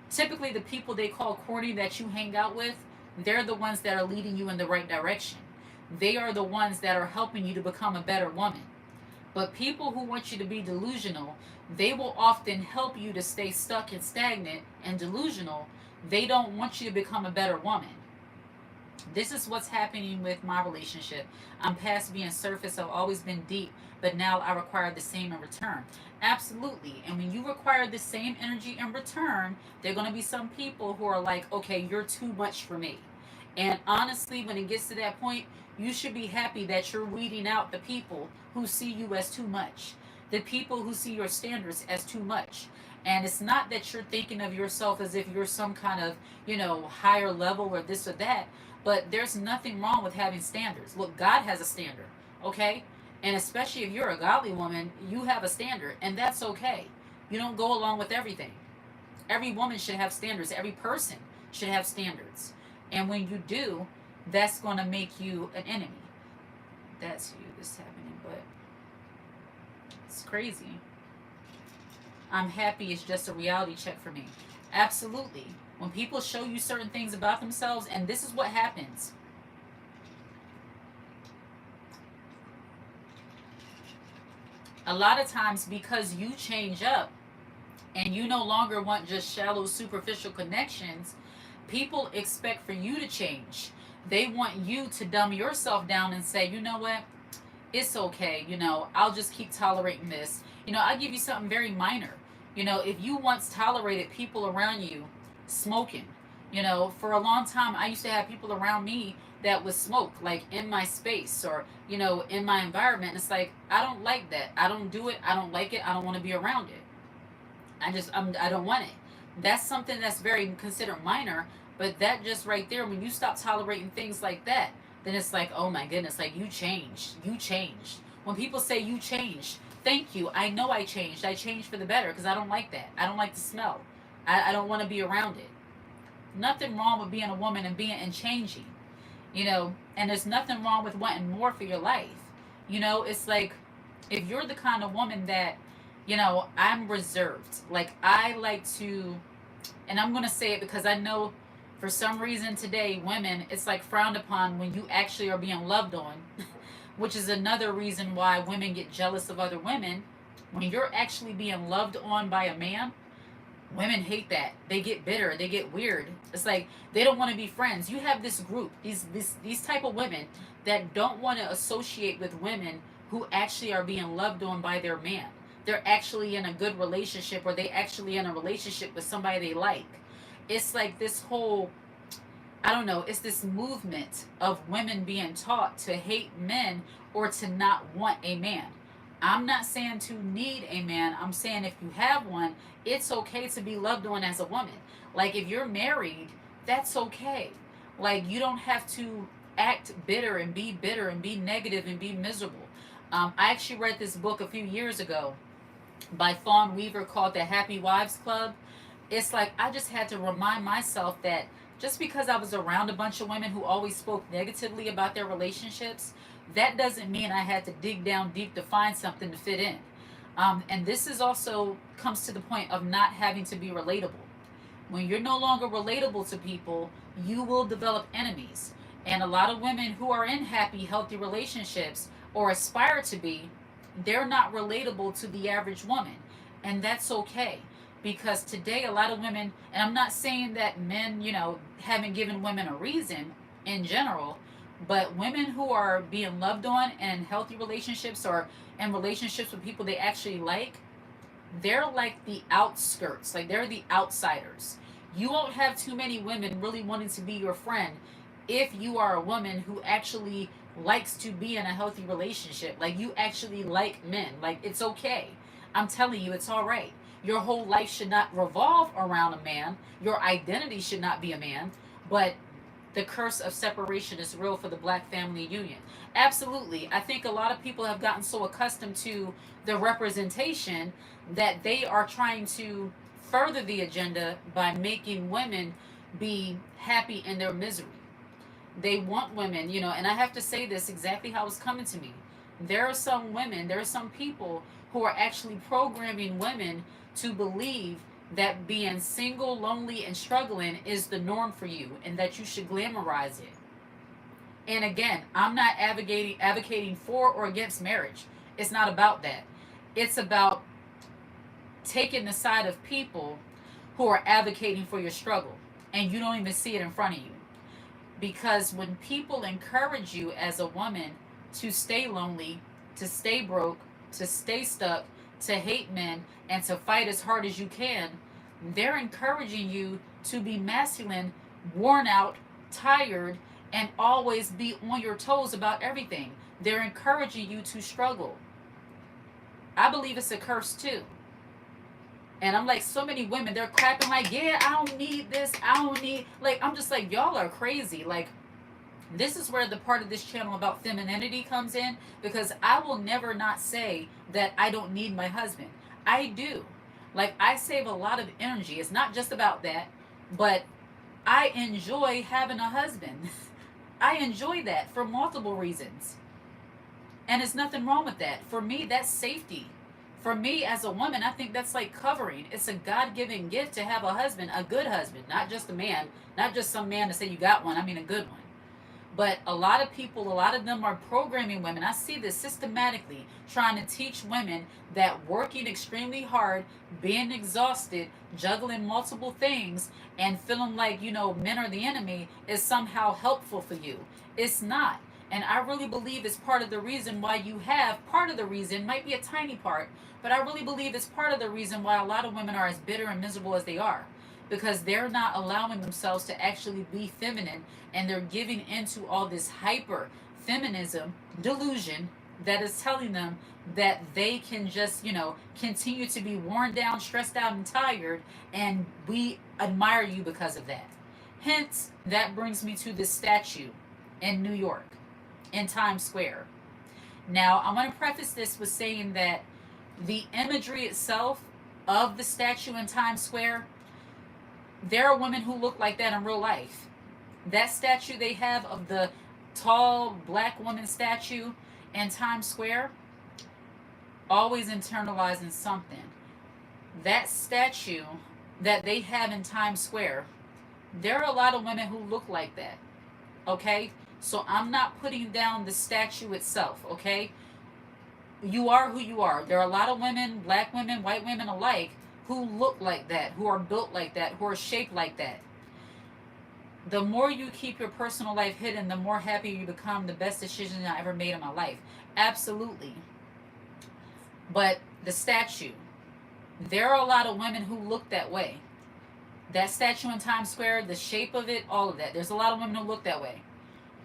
Typically, the people they call corny that you hang out with, they're the ones that are leading you in the right direction. They are the ones that are helping you to become a better woman. But people who want you to be delusional, they will often help you to stay stuck and stagnant and delusional. They don't want you to become a better woman. This is what's happening with my relationship. I'm past being surface. I've always been deep, but now I require the same in return. Absolutely. And when you require the same energy in return, there are going to be some people who are like, okay, you're too much for me. And honestly, when it gets to that point, you should be happy that you're weeding out the people who see you as too much, the people who see your standards as too much. And it's not that you're thinking of yourself as if you're some kind of, higher level or this or that, but there's nothing wrong with having standards. Look, God has a standard, okay? And especially if you're a godly woman, you have a standard, and that's okay. You don't go along with everything. Every woman should have standards. Every person should have standards. And when you do, that's going to make you an enemy. That's you, this happening, but it's crazy. I'm happy it's just a reality check for me. Absolutely. When people show you certain things about themselves, and this is what happens. A lot of times, because you change up and you no longer want just shallow, superficial connections, people expect for you to change. They want you to dumb yourself down and say, you know what? it's okay, you know, I'll just keep tolerating this. You know, I'll give you something very minor. You know, if you once tolerated people around you smoking, you know, for a long time, I used to have people around me that would smoke, like in my space or, you know, in my environment. It's like, I don't like that. I don't do it. I don't like it. I don't want to be around it. I don't want it. That's something that's very considered minor, but that just right there, when you stop tolerating things like that, then it's like, oh my goodness, like you changed. You changed. When people say you changed, thank you. I know I changed. I changed for the better because I don't like that. I don't like the smell. I don't want to be around it. Nothing wrong with being a woman and being and changing, you know, and there's nothing wrong with wanting more for your life. You know, it's like if you're the kind of woman that, you know, I'm reserved. Like I like to, and I'm going to say it because I know for some reason today, women, it's like frowned upon when you actually are being loved on, which is another reason why women get jealous of other women. When you're actually being loved on by a man, women hate that. They get bitter. They get weird. It's like they don't want to be friends. You have this group, these type of women that don't want to associate with women who actually are being loved on by their man. They're actually in a good relationship, or they actually in a relationship with somebody they like. It's like this whole, I don't know, it's this movement of women being taught to hate men or to not want a man. I'm not saying to need a man. I'm saying if you have one, it's okay to be loved on as a woman. Like if you're married, that's okay. Like you don't have to act bitter and be negative and be miserable. I actually read this book a few years ago by Fawn Weaver called The Happy Wives Club. It's like I just had to remind myself that just because I was around a bunch of women who always spoke negatively about their relationships, that doesn't mean I had to dig down deep to find something to fit in. And this is also comes to the point of not having to be relatable. When you're no longer relatable to people, you will develop enemies. And a lot of women who are in happy, healthy relationships or aspire to be, they're not relatable to the average woman. And that's okay. Because today, a lot of women, and I'm not saying that men, you know, haven't given women a reason in general, but women who are being loved on and in healthy relationships or in relationships with people they actually like, they're like the outskirts, like they're the outsiders. You won't have too many women really wanting to be your friend if you are a woman who actually likes to be in a healthy relationship. Like you actually like men. Like it's okay. I'm telling you, it's all right. Your whole life should not revolve around a man. Your identity should not be a man. But the curse of separation is real for the black family union. Absolutely. I think a lot of people have gotten so accustomed to the representation that they are trying to further the agenda by making women be happy in their misery. They want women, you know, and I have to say this exactly how it's coming to me. There are some women, there are some people who are actually programming women to believe that being single, lonely, and struggling is the norm for you and that you should glamorize it. And again, I'm not advocating for or against marriage. It's not about that. It's about taking the side of people who are advocating for your struggle and you don't even see it in front of you. Because when people encourage you as a woman to stay lonely, to stay broke, to stay stuck, to hate men, and to fight as hard as you can, they're encouraging you to be masculine, worn out, tired, and always be on your toes about everything. They're encouraging you to struggle. I believe it's a curse too. And I'm like, so many women, they're clapping like, yeah, I don't need this. I don't need, like, I'm just like, y'all are crazy. Like, this is where the part of this channel about femininity comes in, because I will never not say that I don't need my husband. I do. Like, I save a lot of energy. It's not just about that, but I enjoy having a husband. I enjoy that for multiple reasons. And there's nothing wrong with that. For me, that's safety. For me as a woman, I think that's like covering. It's a God-given gift to have a husband, a good husband, not just a man, not just some man to say you got one. I mean, a good one. But a lot of people, a lot of them are programming women. I see this systematically, trying to teach women that working extremely hard, being exhausted, juggling multiple things, and feeling like, you know, men are the enemy is somehow helpful for you. It's not. And I really believe it's part of the reason why you have, part of the reason, might be a tiny part, but I really believe it's part of the reason why a lot of women are as bitter and miserable as they are. Because they're not allowing themselves to actually be feminine, and they're giving into all this hyper feminism delusion that is telling them that they can just, continue to be worn down, stressed out, and tired, and we admire you because of that. Hence, that brings me to this statue in New York, in Times Square. Now, I want to preface this with saying that the imagery itself of the statue in Times Square, there are women who look like that in real life. That statue they have of the tall black woman statue in Times Square, always internalizing something. That statue that they have in Times Square, there are a lot of women who look like that. Okay? So I'm not putting down the statue itself, okay? You are who you are. There are a lot of women, black women, white women alike, who look like that, who are built like that, who are shaped like that. The more you keep your personal life hidden, the more happy you become, the best decision I ever made in my life. Absolutely. But the statue, there are a lot of women who look that way. That statue in Times Square, the shape of it, all of that. There's a lot of women who look that way.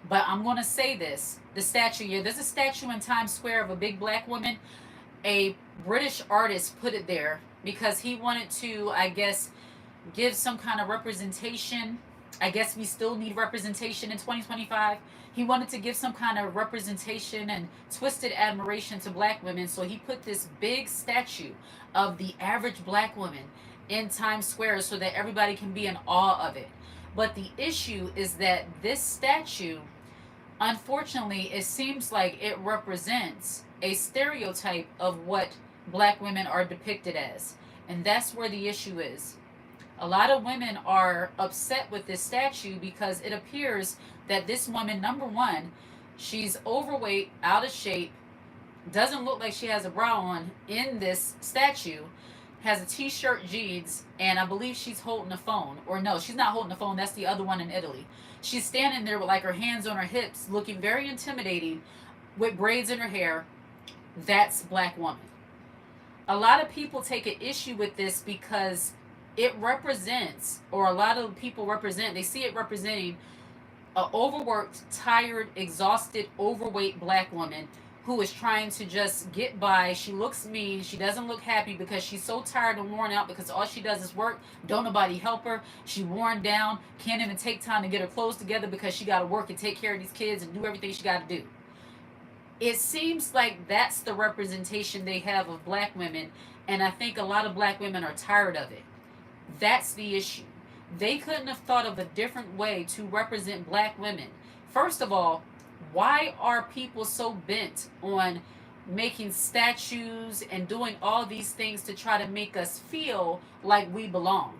But I'm going to say this. The statue, yeah, there's a statue in Times Square of a big black woman. A British artist put it there because he wanted to, I guess, give some kind of representation. I guess we still need representation in 2025. He wanted to give some kind of representation and twisted admiration to black women. So he put this big statue of the average black woman in Times Square so that everybody can be in awe of it. But the issue is that this statue, unfortunately, it seems like it represents a stereotype of what black women are depicted as. And that's where the issue is. A lot of women are upset with this statue because it appears that this woman, number one, she's overweight, out of shape, doesn't look like she has a bra on in this statue, has a t-shirt, jeans, and I believe she's holding a phone. Or no, she's not holding a phone. That's the other one in Italy. She's standing there with like her hands on her hips, looking very intimidating, with braids in her hair. That's black woman. A lot of people take an issue with this because it represents, or a lot of people represent, they see it representing an overworked, tired, exhausted, overweight black woman who is trying to just get by. She looks mean. She doesn't look happy because she's so tired and worn out because all she does is work. Don't nobody help her. She worn down. Can't even take time to get her clothes together because she got to work and take care of these kids and do everything she got to do. It seems like that's the representation they have of black women, and I think a lot of black women are tired of it. That's the issue. They couldn't have thought of a different way to represent black women. First of all, why are people so bent on making statues and doing all these things to try to make us feel like we belong?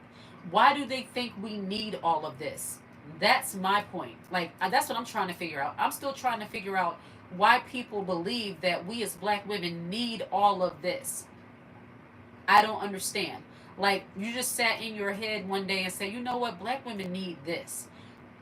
Why do they think we need all of this? That's my point. Like, that's what I'm trying to figure out. I'm still trying to figure out why people believe that we as black women need all of this. I don't understand. Like, you just sat in your head one day and said, you know what, black women need this.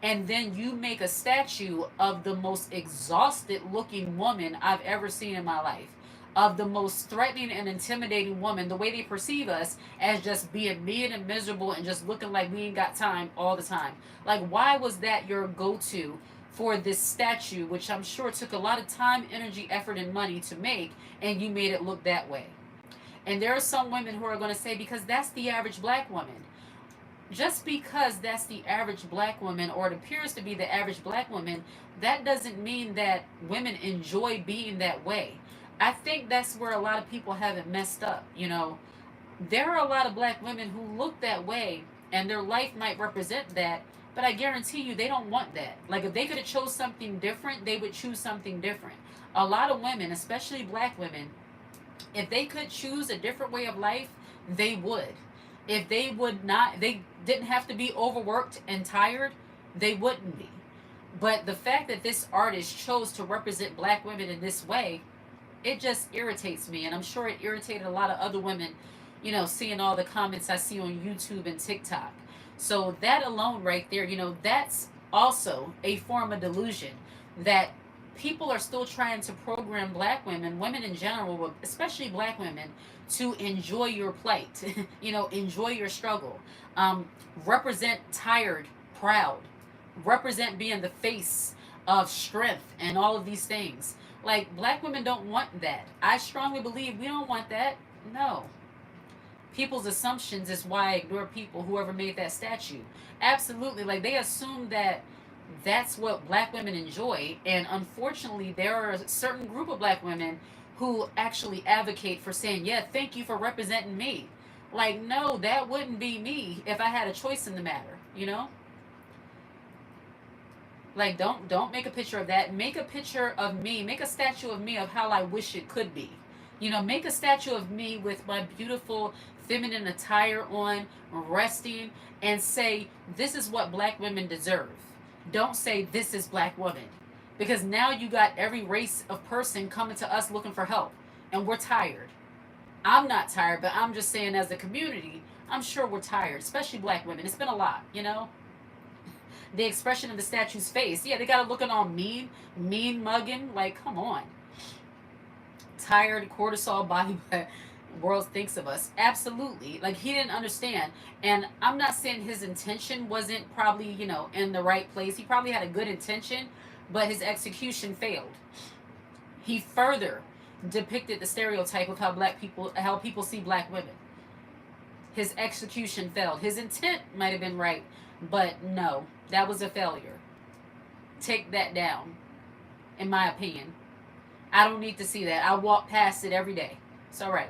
And then you make a statue of the most exhausted looking woman I've ever seen in my life. Of the most threatening and intimidating woman, the way they perceive us as just being mean and miserable and just looking like we ain't got time all the time. Like, why was that your go-to for this statue, which I'm sure took a lot of time, energy, effort, and money to make, and you made it look that way? And there are some women who are going to say, because that's the average black woman. Just because that's the average black woman, or it appears to be the average black woman, that doesn't mean that women enjoy being that way. I think that's where a lot of people have it messed up. There are a lot of black women who look that way, and their life might represent that, but I guarantee you they don't want that. Like, if they could have chose something different, they would choose something different. A lot of women, especially black women, if they could choose a different way of life, they would. If they would not, they didn't have to be overworked and tired, they wouldn't be. But the fact that this artist chose to represent black women in this way, it just irritates me. And I'm sure it irritated a lot of other women, seeing all the comments I see on YouTube and TikTok. So that alone right there, that's also a form of delusion, that people are still trying to program black women, women in general, but especially black women, to enjoy your plight. You know, enjoy your struggle. Represent tired, proud. Represent being the face of strength and all of these things. Like, black women don't want that. I strongly believe we don't want that. No. People's assumptions is why I ignore people, whoever made that statue. Absolutely. Like, they assume that that's what black women enjoy. And unfortunately, there are a certain group of black women who actually advocate for saying, yeah, thank you for representing me. Like, no, that wouldn't be me if I had a choice in the matter, you know? Like, don't make a picture of that. Make a picture of me. Make a statue of me of how I wish it could be. You know, make a statue of me with my beautiful feminine attire on, resting, and say, this is what black women deserve. Don't say, this is black woman. Because now you got every race of person coming to us looking for help. And we're tired. I'm not tired, but I'm just saying, as a community, I'm sure we're tired, especially black women. It's been a lot, you know? The expression of the statue's face. Yeah, they got it looking all mean mugging. Like, come on. Tired, cortisol body, world thinks of us. Absolutely. Like, he didn't understand. And I'm not saying his intention wasn't probably, you know, in the right place. He probably had a good intention, but his execution failed. He further depicted the stereotype of how people see black women. His execution failed. His intent might have been right, but no, that was a failure. Take that down, in my opinion. I don't need to see that. I walk past it every day. It's all right.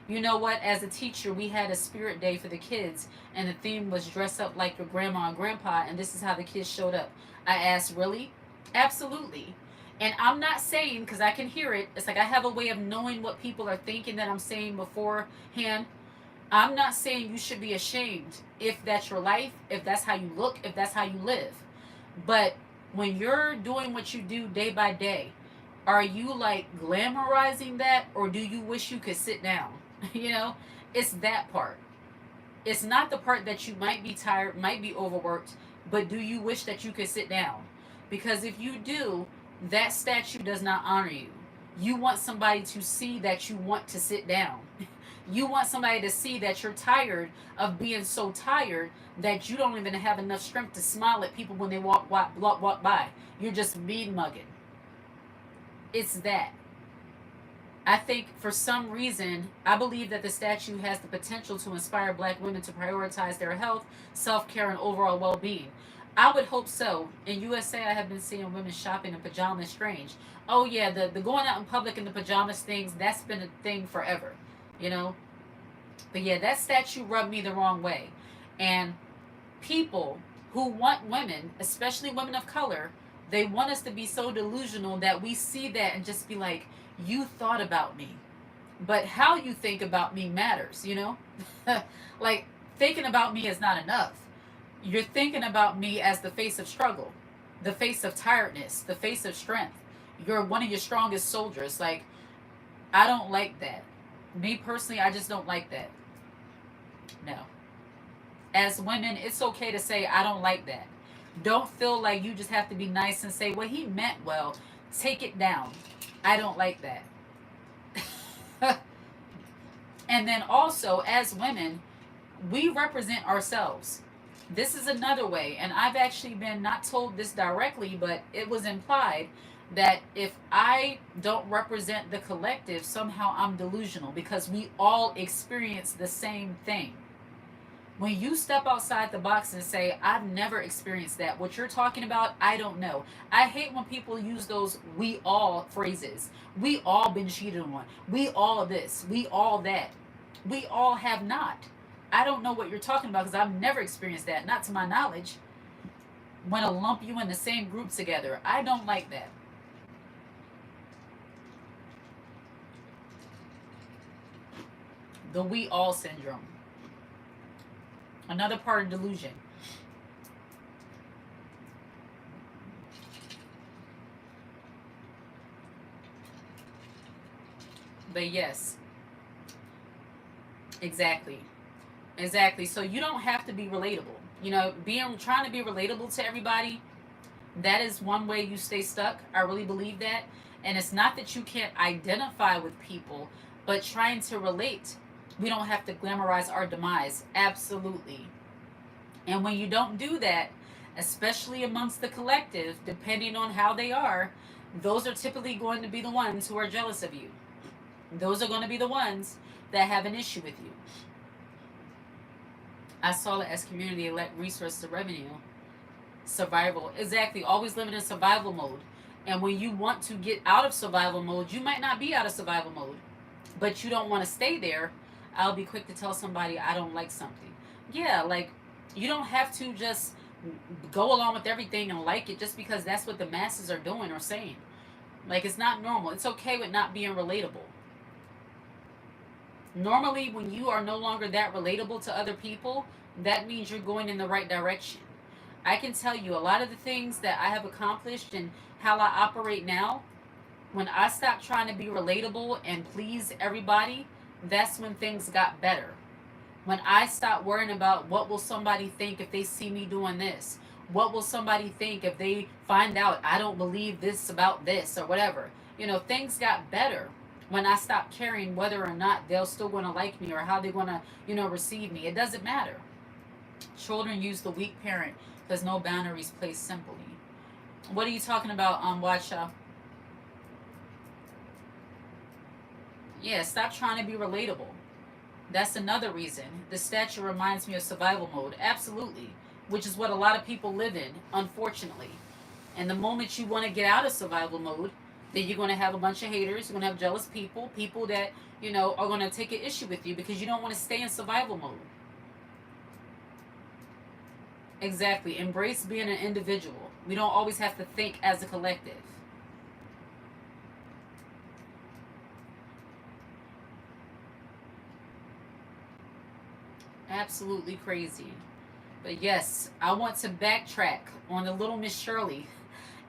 You know what? As a teacher, we had a spirit day for the kids, and the theme was dress up like your grandma and grandpa, and this is how the kids showed up. I asked, really? Absolutely. And I'm not saying, because I can hear it, it's like I have a way of knowing what people are thinking that I'm saying beforehand. I'm not saying you should be ashamed if that's your life, if that's how you look, if that's how you live. But when you're doing what you do day by day, are you like glamorizing that, or do you wish you could sit down? You know, it's that part. It's not the part that you might be tired, might be overworked, but do you wish that you could sit down? Because if you do, that statue does not honor you. You want somebody to see that you want to sit down. You want somebody to see that you're tired of being so tired that you don't even have enough strength to smile at people when they walk by. You're just mean mugging. It's that. I think for some reason, I believe that the statue has the potential to inspire black women to prioritize their health, self-care, and overall well-being. I would hope so. In USA, I have been seeing women shopping in pajamas strange. Oh yeah, the going out in public in the pajamas things, that's been a thing forever. You know? But yeah, that statue rubbed me the wrong way. And people who want women, especially women of color, they want us to be so delusional that we see that and just be like, you thought about me. But how you think about me matters, you know? Like, thinking about me is not enough. You're thinking about me as the face of struggle, the face of tiredness, the face of strength. You're one of your strongest soldiers. Like, I don't like that. Me personally, I just don't like that. No. As women, it's okay to say, I don't like that. Don't feel like you just have to be nice and say, well, he meant well. Take it down. I don't like that. And then also, as women, we represent ourselves. This is another way, and I've actually been not told this directly, but it was implied that if I don't represent the collective, somehow I'm delusional because we all experience the same thing. When you step outside the box and say, I've never experienced that, what you're talking about, I don't know. I hate when people use those we all phrases. We all been cheated on. We all this. We all that. We all have not. I don't know what you're talking about because I've never experienced that, not to my knowledge. Want to lump you in the same group together. I don't like that. The we all syndrome. Another part of delusion. But yes, exactly. Exactly. So you don't have to be relatable. You know, being trying to be relatable to everybody, That is one way you stay stuck. I really believe that. And it's not that you can't identify with people, but trying to relate. We don't have to glamorize our demise. Absolutely. And when you don't do that, especially amongst the collective, depending on how they are, those are typically going to be the ones who are jealous of you. Those are going to be the ones that have an issue with you. I saw it as community elect resource to revenue. Survival. Exactly. Always living in survival mode. And when you want to get out of survival mode, you might not be out of survival mode, but you don't want to stay there. I'll be quick to tell somebody I don't like something. Yeah, like you don't have to just go along with everything and like it just because that's what the masses are doing or saying. Like it's not normal. It's okay with not being relatable. Normally, when you are no longer that relatable to other people, that means you're going in the right direction. I can tell you a lot of the things that I have accomplished and how I operate now, when I stopped trying to be relatable and please everybody, that's when things got better. When I stopped worrying about what will somebody think if they see me doing this, what will somebody think if they find out I don't believe this about this or whatever. Things got better when I stopped caring whether or not they're still going to like me or how they're going to, receive me. It doesn't matter. Children use the weak parent because no boundaries placed simply. What are you talking about, Watcha? Yeah, stop trying to be relatable. That's another reason. The statue reminds me of survival mode. Absolutely. Which is what a lot of people live in, unfortunately. And the moment you want to get out of survival mode, then you're going to have a bunch of haters. You're going to have jealous people, people that, are going to take an issue with you because you don't want to stay in survival mode. Exactly. Embrace being an individual. We don't always have to think as a collective. Absolutely crazy. But yes, I want to backtrack on the little Miss Shirley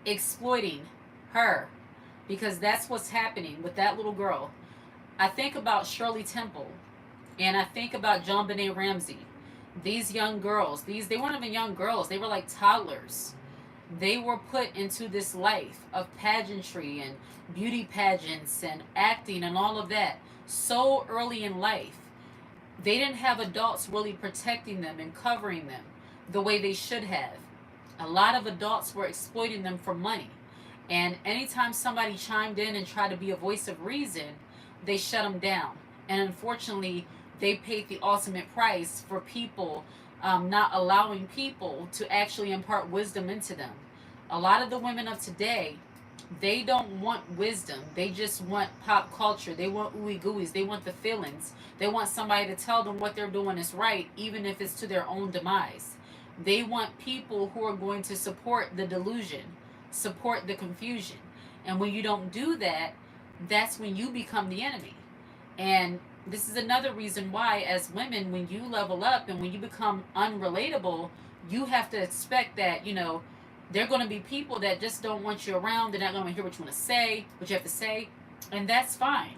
exploiting her because that's what's happening with that little girl. I think about Shirley Temple and I think about John Benet Ramsey. These young girls, they weren't even young girls, they were like toddlers. They were put into this life of pageantry and beauty pageants and acting and all of that so early in life. They didn't have adults really protecting them and covering them the way they should have. A lot of adults were exploiting them for money. And anytime somebody chimed in and tried to be a voice of reason, they shut them down. And unfortunately, they paid the ultimate price for people not allowing people to actually impart wisdom into them. A lot of the women of today, they don't want wisdom. They just want pop culture. They want ooey gooeys. They want the feelings. They want somebody to tell them what they're doing is right, even if it's to their own demise. They want people who are going to support the delusion, support the confusion. And when you don't do that, that's when you become the enemy. And this is another reason why, as women, when you level up and when you become unrelatable, you have to expect that, there are going to be people that just don't want you around. They're not going to hear what you want to say, what you have to say. And that's fine.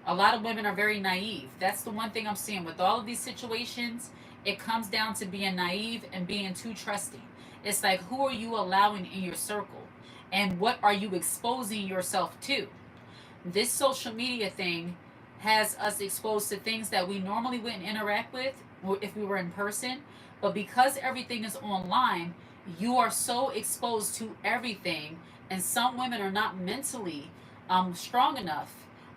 A lot of women are very naive. That's the one thing I'm seeing with all of these situations. It comes down to being naive and being too trusting. It's like, who are you allowing in your circle? And what are you exposing yourself to? This social media thing has us exposed to things that we normally wouldn't interact with if we were in person. But because everything is online, you are so exposed to everything. And some women are not mentally strong enough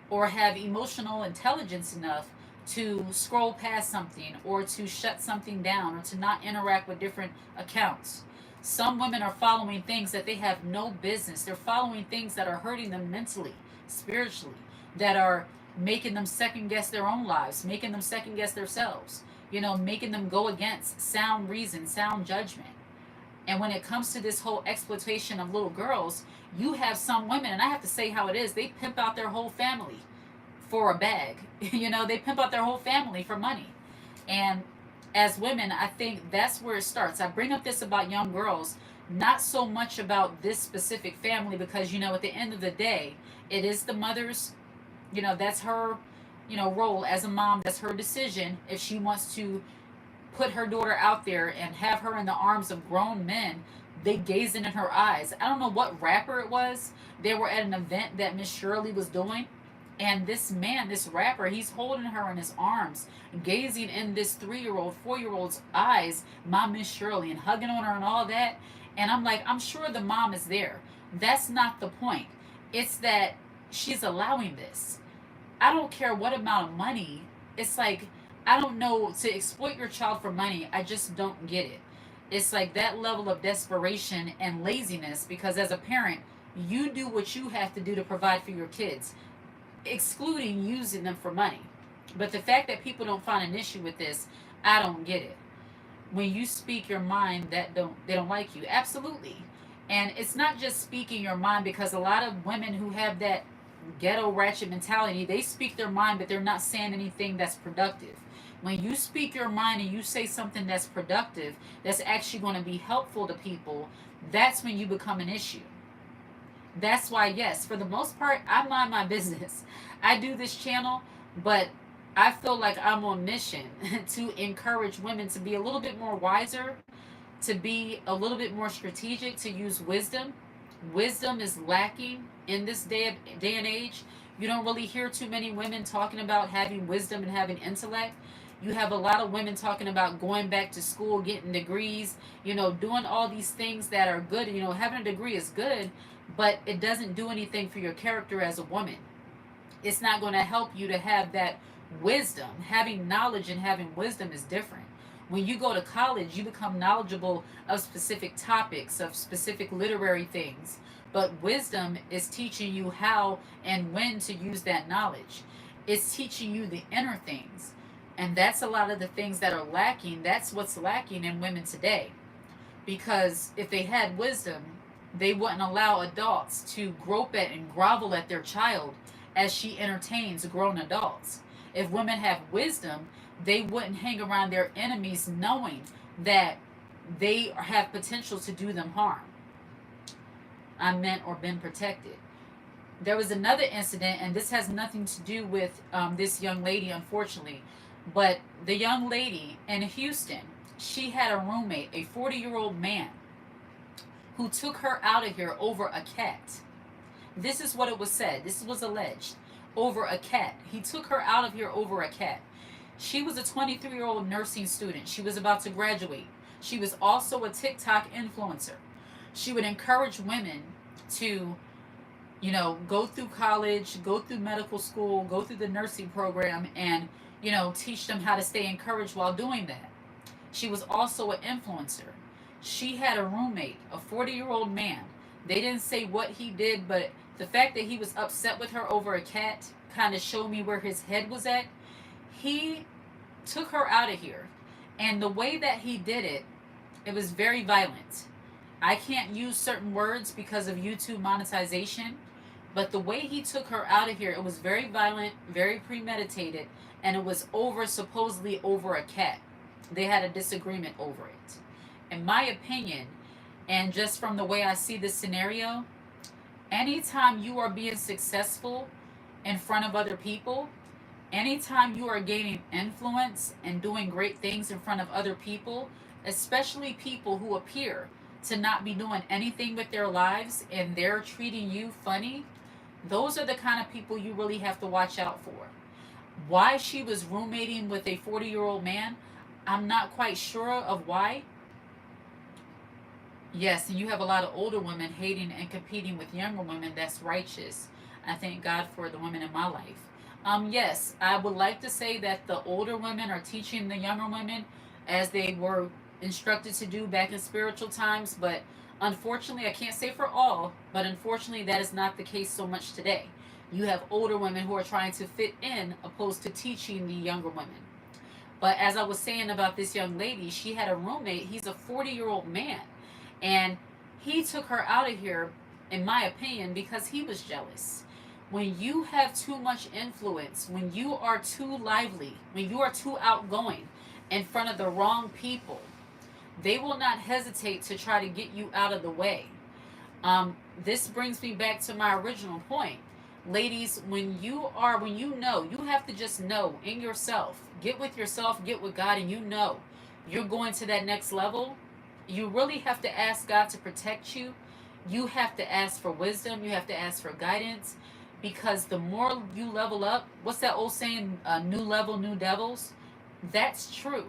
or have emotional intelligence enough to scroll past something or to shut something down or to not interact with different accounts. Some women are following things that they have no business. They're following things that are hurting them mentally, spiritually, that are making them second guess their own lives, making them second guess themselves, making them go against sound reason, sound judgment. And when it comes to this whole exploitation of little girls, you have some women, and I have to say how it is, they pimp out their whole family for a bag. They pimp out their whole family for money. And as women, I think that's where it starts. I bring up this about young girls, not so much about this specific family, because, at the end of the day, it is the mother's, that's her, role as a mom. That's her decision if she wants to put her daughter out there and have her in the arms of grown men, they gazing in her eyes. I don't know what rapper it was. They were at an event that Miss Shirley was doing, and this man, this rapper, he's holding her in his arms, gazing in this 3-year-old, 4-year-old's eyes, my Miss Shirley, and hugging on her and all that. And I'm like, I'm sure the mom is there. That's not the point. It's that she's allowing this. I don't care what amount of money. It's like, I don't know, to exploit your child for money, I just don't get it. It's like that level of desperation and laziness, because as a parent, you do what you have to do to provide for your kids, excluding using them for money. But the fact that people don't find an issue with this, I don't get it. When you speak your mind, that don't they don't like you. Absolutely. And it's not just speaking your mind, because a lot of women who have that ghetto ratchet mentality, they speak their mind, but they're not saying anything that's productive. When you speak your mind and you say something that's productive, that's actually going to be helpful to people, that's when you become an issue. That's why, yes, for the most part, I mind my business. I do this channel, but I feel like I'm on mission to encourage women to be a little bit more wiser, to be a little bit more strategic, to use wisdom. Wisdom is lacking in this day and age. You don't really hear too many women talking about having wisdom and having intellect. You have a lot of women talking about going back to school, getting degrees, doing all these things that are good. Having a degree is good, but it doesn't do anything for your character as a woman. It's not going to help you to have that wisdom. Having knowledge and having wisdom is different. When you go to college, you become knowledgeable of specific topics, of specific literary things. But wisdom is teaching you how and when to use that knowledge. It's teaching you the inner things. And that's a lot of the things that are lacking. That's what's lacking in women today. Because if they had wisdom, they wouldn't allow adults to grope at and grovel at their child as she entertains grown adults. If women have wisdom, they wouldn't hang around their enemies knowing that they have potential to do them harm. I meant, or been protected. There was another incident, and this has nothing to do with this young lady, unfortunately, but the young lady in Houston, she had a roommate, a 40-year-old man, who took her out of here over a cat. This is what it was said. This was alleged. Over a cat. He took her out of here over a cat. She was a 23-year-old nursing student. She was about to graduate. She was also a TikTok influencer. She would encourage women to, go through college, go through medical school, go through the nursing program, and, teach them how to stay encouraged while doing that. She was also an influencer. She had a roommate, a 40-year-old man. They didn't say what he did, but the fact that he was upset with her over a cat kind of showed me where his head was at. He took her out of here. And the way that he did it, it was very violent. I can't use certain words because of YouTube monetization, but the way he took her out of here, it was very violent, very premeditated, and it was supposedly over a cat. They had a disagreement over it. In my opinion, and just from the way I see this scenario, anytime you are being successful in front of other people, anytime you are gaining influence and doing great things in front of other people, especially people who appear to not be doing anything with their lives and they're treating you funny, those are the kind of people you really have to watch out for. Why she was roommating with a 40-year-old man, I'm not quite sure of why. Yes, and you have a lot of older women hating and competing with younger women. That's righteous. I thank God for the women in my life. Yes, I would like to say that the older women are teaching the younger women as they were instructed to do back in spiritual times, but unfortunately, I can't say for all, but unfortunately that is not the case so much today. You have older women who are trying to fit in opposed to teaching the younger women. But as I was saying about this young lady, she had a roommate. He's a 40-year-old man. And he took her out of here, in my opinion, because he was jealous. When you have too much influence, when you are too lively, when you are too outgoing in front of the wrong people, they will not hesitate to try to get you out of the way. This brings me back to my original point. Ladies, when you know, you have to just know in yourself, get with yourself, get with God, and you're going to that next level, you really have to ask God to protect you. You have to ask for wisdom. You have to ask for guidance, because the more you level up, what's that old saying? New level, new devils. That's true.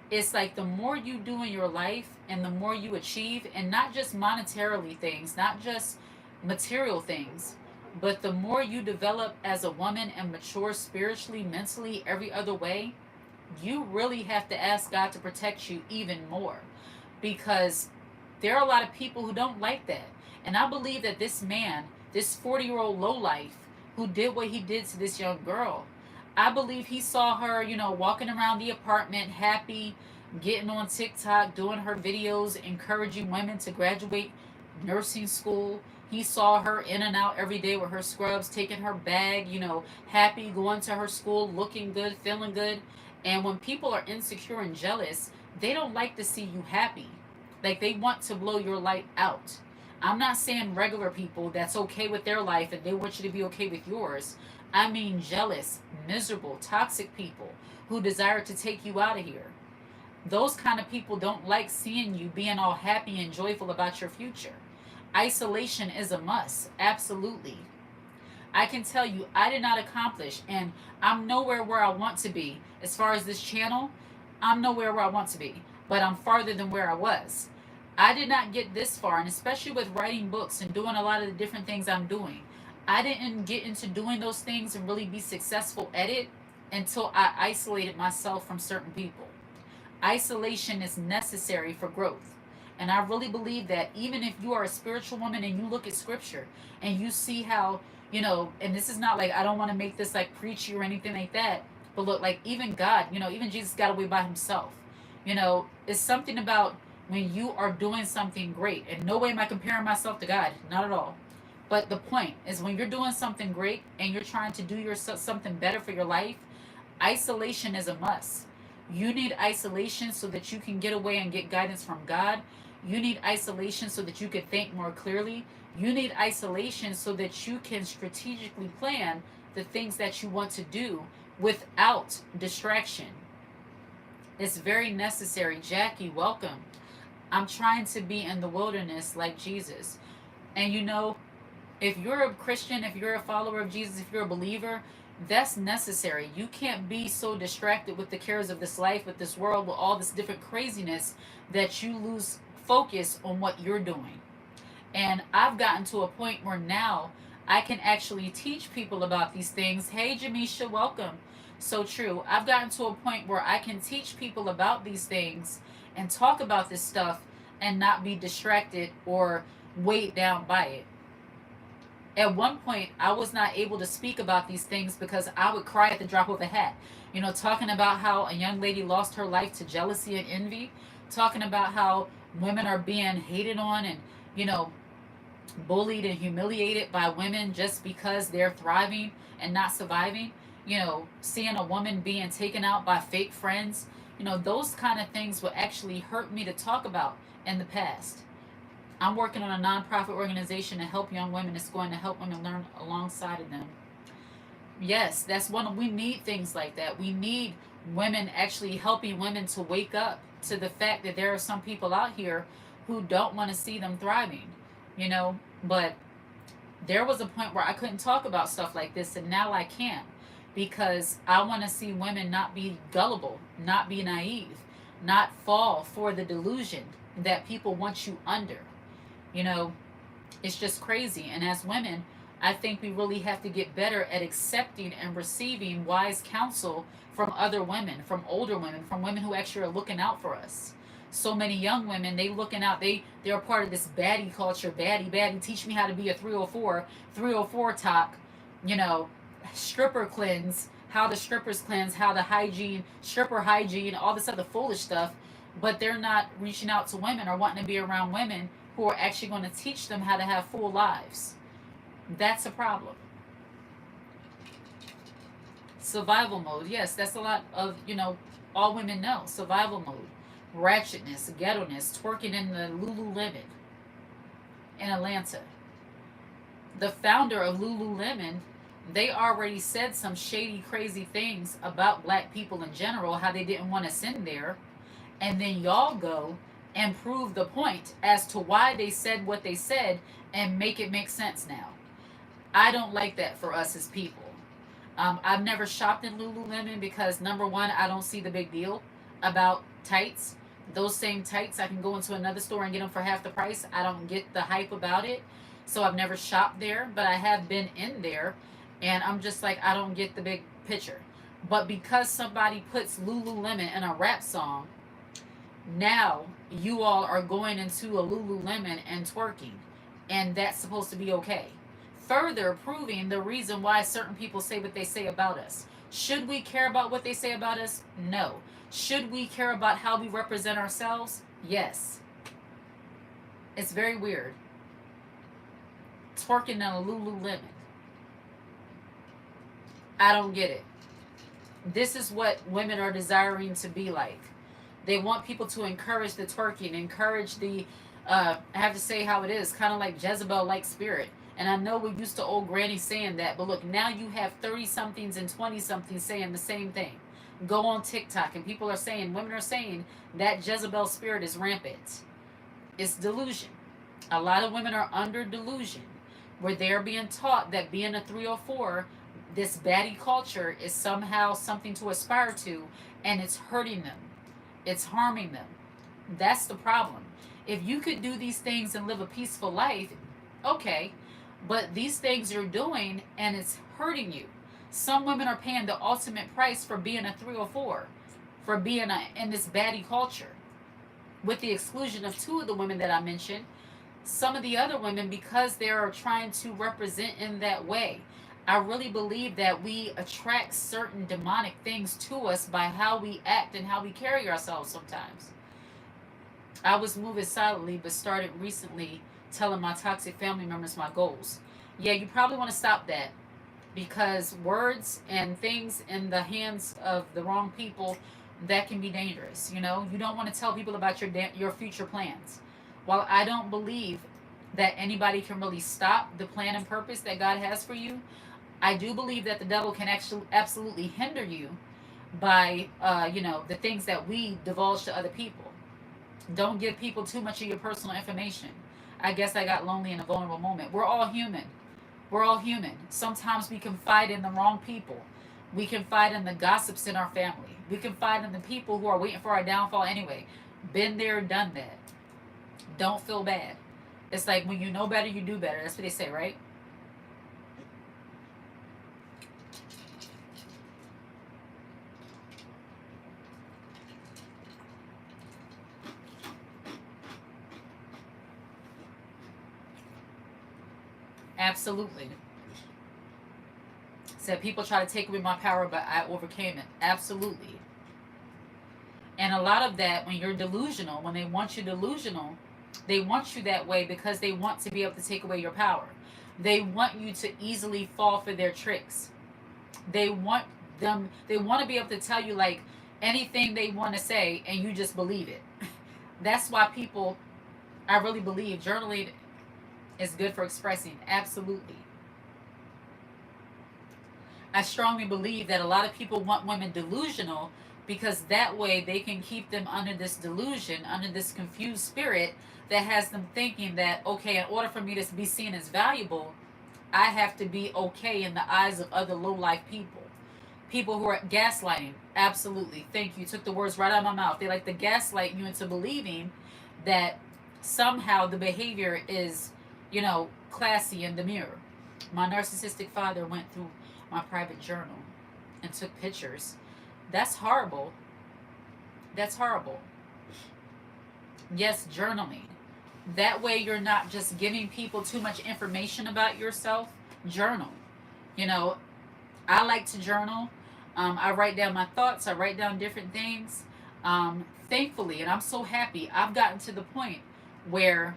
It's like the more you do in your life and the more you achieve, and not just monetarily things, not just material things, but the more you develop as a woman and mature spiritually, mentally, every other way, you really have to ask God to protect you even more, because there are a lot of people who don't like that. And I believe that this man, this 40-year-old lowlife who did what he did to this young girl, I believe he saw her, walking around the apartment happy, getting on TikTok, doing her videos, encouraging women to graduate nursing school. He saw her in and out every day with her scrubs, taking her bag, happy, going to her school, looking good, feeling good. And when people are insecure and jealous, they don't like to see you happy. Like, they want to blow your light out. I'm not saying regular people that's okay with their life and they want you to be okay with yours. I mean jealous, miserable, toxic people who desire to take you out of here. Those kind of people don't like seeing you being all happy and joyful about your future. Isolation is a must, absolutely. I can tell you, I did not accomplish, and I'm nowhere where I want to be. As far as this channel, I'm nowhere where I want to be, but I'm farther than where I was. I did not get this far, and especially with writing books and doing a lot of the different things I'm doing, I didn't get into doing those things and really be successful at it until I isolated myself from certain people. Isolation is necessary for growth. And I really believe that even if you are a spiritual woman and you look at scripture and you see how, and this is not like, I don't want to make this like preachy or anything like that, but look, like even God, even Jesus got away by himself. It's something about when you are doing something great, and no way am I comparing myself to God, not at all. But the point is, when you're doing something great and you're trying to do something better for your life, isolation is a must. You need isolation so that you can get away and get guidance from God. You need isolation so that you can think more clearly. You need isolation so that you can strategically plan the things that you want to do without distraction. It's very necessary. Jackie, welcome. I'm trying to be in the wilderness like Jesus. And if you're a Christian, if you're a follower of Jesus, if you're a believer, that's necessary. You can't be so distracted with the cares of this life, with this world, with all this different craziness, that you lose focus on what you're doing. And I've gotten to a point where now I can actually teach people about these things. Hey, Jamisha, welcome. So true. I've gotten to a point where I can teach people about these things and talk about this stuff and not be distracted or weighed down by it. At one point, I was not able to speak about these things because I would cry at the drop of a hat. Talking about how a young lady lost her life to jealousy and envy, talking about how women are being hated on and, bullied and humiliated by women just because they're thriving and not surviving. Seeing a woman being taken out by fake friends, those kind of things would actually hurt me to talk about in the past. I'm working on a nonprofit organization to help young women. It's going to help women learn alongside of them. Yes, that's we need things like that. We need women actually helping women to wake up to the fact that there are some people out here who don't want to see them thriving, but there was a point where I couldn't talk about stuff like this, and now I can, because I want to see women not be gullible, not be naive, not fall for the delusion that people want you under. It's just crazy. And as women, I think we really have to get better at accepting and receiving wise counsel from other women, from older women, from women who actually are looking out for us. So many young women, they looking out, they're a part of this baddie culture, baddie, teach me how to be a 304 talk, stripper cleanse, how the strippers cleanse, how the hygiene, stripper hygiene, all this other foolish stuff, but they're not reaching out to women or wanting to be around women who are actually going to teach them how to have full lives. That's a problem. Survival mode. Yes, that's a lot of, all women know. Survival mode. Ratchetness, ghetto-ness, twerking in the Lululemon in Atlanta. The founder of Lululemon, they already said some shady, crazy things about black people in general, how they didn't want us in there. and then y'all go and prove the point as to why they said what they said and make it make sense now. I don't like that for us as people. I've never shopped in Lululemon because number one, I don't see the big deal about tights. Those same tights, I can go into another store and get them for half the price. I don't get the hype about it. So I've never shopped there, but I have been in there, and I'm just like, I don't get the big picture. But because somebody puts Lululemon in a rap song, now you all are going into a Lululemon and twerking, and that's supposed to be okay. Further proving the reason why certain people say what they say about us. Should we care about what they say about us? No. Should we care about how we represent ourselves? Yes. It's very weird. Twerking in a Lululemon. I don't get it. This is what women are desiring to be like. They want people to encourage the twerking, encourage the, I have to say how it is, kind of like Jezebel-like spirit. And I know we're used to old granny saying that, but look, now you have 30-somethings and 20-somethings saying the same thing. Go on TikTok, and people are saying, women are saying that Jezebel spirit is rampant. It's delusion. A lot of women are under delusion, where they're being taught that being a 304, this baddie culture, is somehow something to aspire to, and it's hurting them. It's harming them. That's the problem. If you could do these things and live a peaceful life, okay. But these things you're doing, and it's hurting you. Some women are paying the ultimate price for being a 304, for being in this baddie culture. With the exclusion of two of the women that I mentioned, some of the other women, because they're trying to represent in that way, I really believe that we attract certain demonic things to us by how we act and how we carry ourselves sometimes. I was moving silently, but started recently telling my toxic family members my goals. Yeah, you probably want to stop that, because words and things in the hands of the wrong people, that can be dangerous. You know, you don't want to tell people about your future plans. While I don't believe that anybody can really stop the plan and purpose that God has for you, I do believe that the devil can actually absolutely hinder you by, the things that we divulge to other people. Don't give people too much of your personal information. I guess I got lonely in a vulnerable moment. We're all human. We're all human. Sometimes we confide in the wrong people. We confide in the gossips in our family. We confide in the people who are waiting for our downfall anyway. Been there, done that. Don't feel bad. It's like when you know better, you do better. That's what they say, right? Absolutely. Said people try to take away my power, but I overcame it. Absolutely. And a lot of that, when you're delusional, when they want you delusional, they want you that way because they want to be able to take away your power. They want you to easily fall for their tricks. They want to be able to tell you like anything they want to say and you just believe it. That's why people, I really believe journaling is good for expressing. Absolutely. I strongly believe that a lot of people want women delusional because that way they can keep them under this delusion, under this confused spirit that has them thinking that, okay, in order for me to be seen as valuable, I have to be okay in the eyes of other low life people. People who are gaslighting. Absolutely. Thank you. Took the words right out of my mouth. They like to gaslight you into believing that somehow the behavior is, classy and demure. My narcissistic father went through my private journal and took pictures. That's horrible. That's horrible. Yes, journaling. That way you're not just giving people too much information about yourself. Journal. You know, I like to journal. I write down my thoughts. I write down different things. Thankfully, and I'm so happy, I've gotten to the point where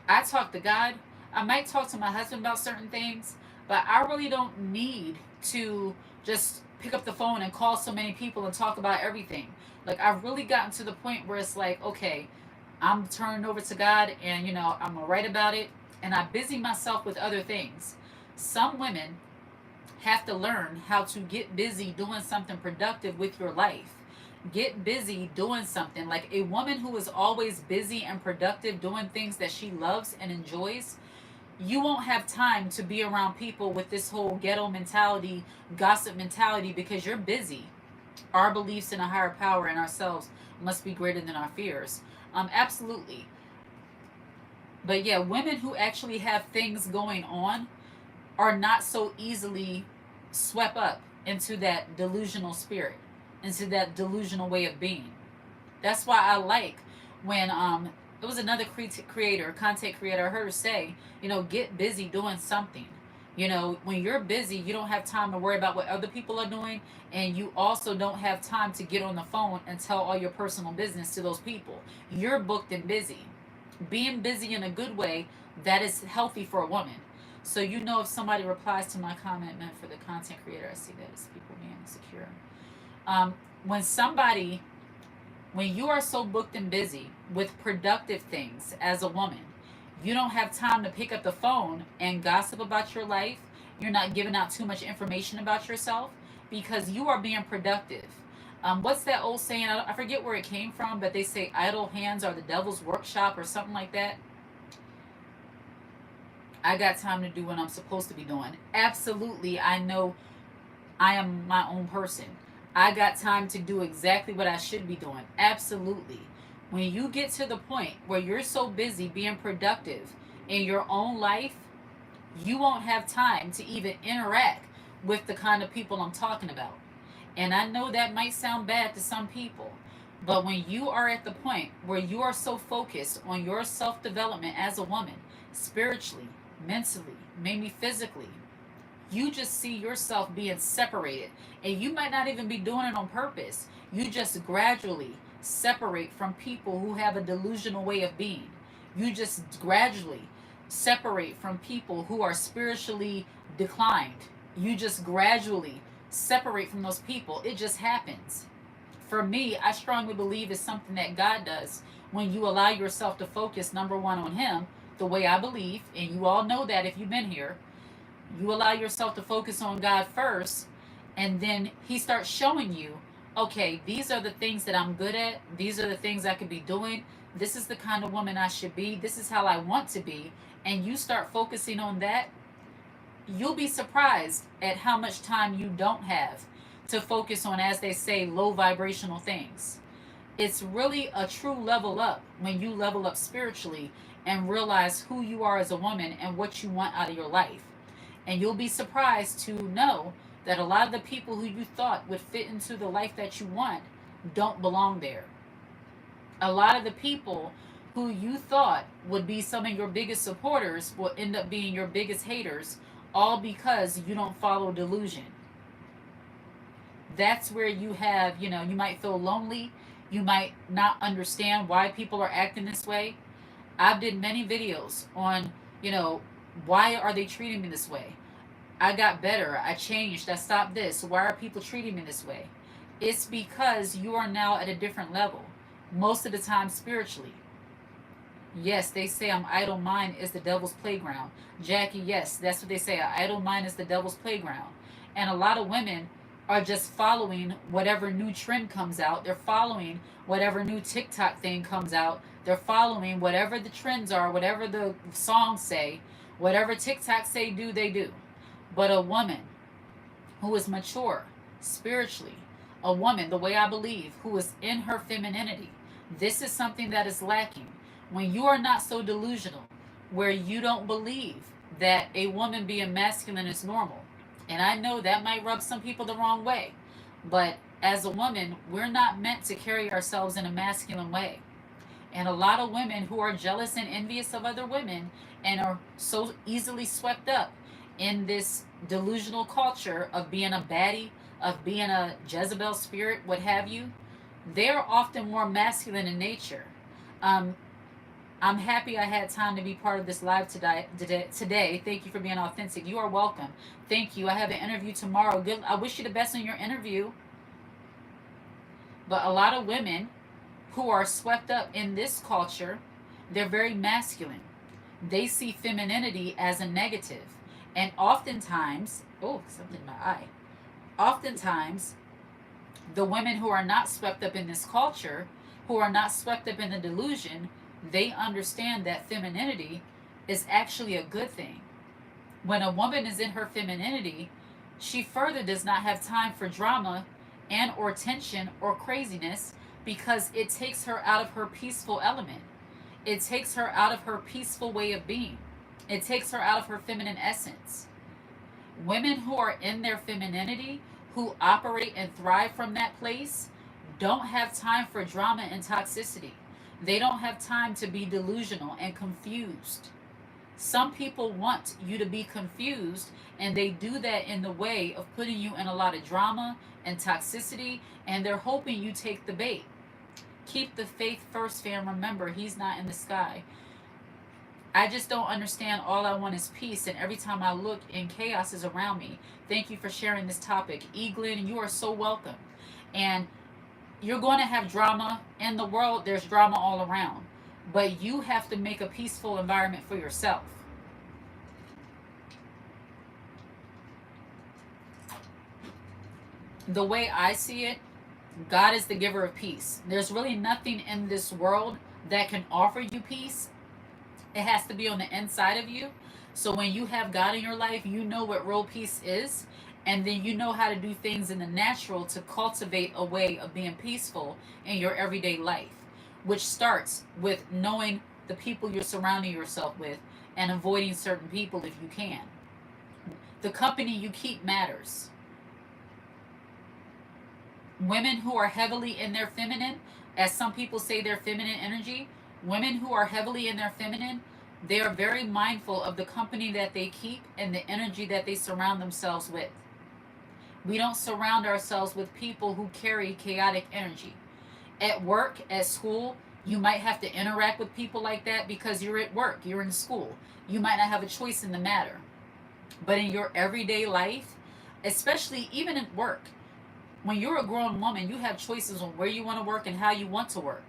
I talk to God. I might talk to my husband about certain things, but I really don't need to just pick up the phone and call so many people and talk about everything. Like, I've really gotten to the point where it's like, okay, I'm turning over to God and, I'm going to write about it. And I busy myself with other things. Some women have to learn how to get busy doing something productive with your life. Get busy doing something. Like a woman who is always busy and productive doing things that she loves and enjoys, you won't have time to be around people with this whole ghetto mentality, gossip mentality, because you're busy. Our beliefs in a higher power and ourselves must be greater than our fears. Absolutely. But yeah, women who actually have things going on are not so easily swept up into that delusional spirit, into that delusional way of being. That's why I like when it was another creator, content creator, I heard her say, get busy doing something. When you're busy, you don't have time to worry about what other people are doing, and you also don't have time to get on the phone and tell all your personal business to those people. You're booked and busy. Being busy in a good way, that is healthy for a woman. So if somebody replies to my comment meant for the content creator, I see that as people being insecure. Um, when somebody when you are so booked and busy with productive things as a woman, you don't have time to pick up the phone and gossip about your life. You're not giving out too much information about yourself because you are being productive. What's that old saying? I forget where it came from, but they say idle hands are the devil's workshop or something like that. I got time to do what I'm supposed to be doing. Absolutely, I know I am my own person. I got time to do exactly what I should be doing. Absolutely. When you get to the point where you're so busy being productive in your own life, you won't have time to even interact with the kind of people I'm talking about. And I know that might sound bad to some people, but when you are at the point where you are so focused on your self development as a woman, spiritually, mentally, maybe physically, you just see yourself being separated. And you might not even be doing it on purpose. You just gradually separate from people who have a delusional way of being. You just gradually separate from people who are spiritually declined. You just gradually separate from those people. It just happens. For me, I strongly believe it's something that God does when you allow yourself to focus, number one, on Him, the way I believe, and you all know that if you've been here. You allow yourself to focus on God first, and then He starts showing you, okay, these are the things that I'm good at. These are the things I could be doing. This is the kind of woman I should be. This is how I want to be. And you start focusing on that, you'll be surprised at how much time you don't have to focus on, as they say, low vibrational things. It's really a true level up when you level up spiritually and realize who you are as a woman and what you want out of your life. And you'll be surprised to know that a lot of the people who you thought would fit into the life that you want don't belong there. A lot of the people who you thought would be some of your biggest supporters will end up being your biggest haters, all because you don't follow delusion. That's where you have, you might feel lonely. You might not understand why people are acting this way. I've did many videos on, why are they treating me this way? I got better. I changed. I stopped this. Why are people treating me this way? It's because you are now at a different level. Most of the time, spiritually. Yes, they say an idle mind is the devil's playground. Jackie, yes, that's what they say. An idle mind is the devil's playground. And a lot of women are just following whatever new trend comes out. They're following whatever new TikTok thing comes out. They're following whatever the trends are, whatever the songs say, whatever TikTok say do, they do. But a woman who is mature spiritually, a woman, the way I believe, who is in her femininity, this is something that is lacking. When you are not so delusional, where you don't believe that a woman being masculine is normal. And I know that might rub some people the wrong way, but as a woman, we're not meant to carry ourselves in a masculine way. And a lot of women who are jealous and envious of other women and are so easily swept up in this delusional culture of being a baddie, of being a Jezebel spirit, what have you, they're often more masculine in nature. Um, I'm happy I had time to be part of this live today. Thank you for being authentic. You are welcome. Thank you. I have an interview tomorrow. Good. I wish you the best in your interview. But a lot of women who are swept up in this culture, they're very masculine. They see femininity as a negative. And oftentimes, oh, something in my eye. Oftentimes, The women who are not swept up in this culture, who are not swept up in the delusion, they understand that femininity is actually a good thing. When a woman is in her femininity, she further does not have time for drama and or tension or craziness, because it takes her out of her peaceful element. It takes her out of her peaceful way of being. It takes her out of her feminine essence. Women who are in their femininity, who operate and thrive from that place, don't have time for drama and toxicity. They don't have time to be delusional and confused. Some people want you to be confused, and they do that in the way of putting you in a lot of drama and toxicity, and they're hoping you take the bait. Keep the faith first, fam. Remember, he's not in the sky. I just don't understand. All I want is peace, and every time I look and chaos is around me. Thank you for sharing this topic. Eglin, you are so welcome. And you're going to have drama in the world. There's drama all around. But you have to make a peaceful environment for yourself. The way I see it, God is the giver of peace. There's really nothing in this world that can offer you peace. It has to be on the inside of you. So when you have God in your life, you know what real peace is. And then you know how to do things in the natural to cultivate a way of being peaceful in your everyday life, which starts with knowing the people you're surrounding yourself with and avoiding certain people if you can. The company you keep matters. Women who are heavily in their feminine, as some people say, their feminine energy, women who are heavily in their feminine, they are very mindful of the company that they keep and the energy that they surround themselves with. We don't surround ourselves with people who carry chaotic energy. At work, at school, you might have to interact with people like that because you're at work, you're in school. You might not have a choice in the matter. But in your everyday life, especially even at work, when you're a grown woman, you have choices on where you want to work and how you want to work.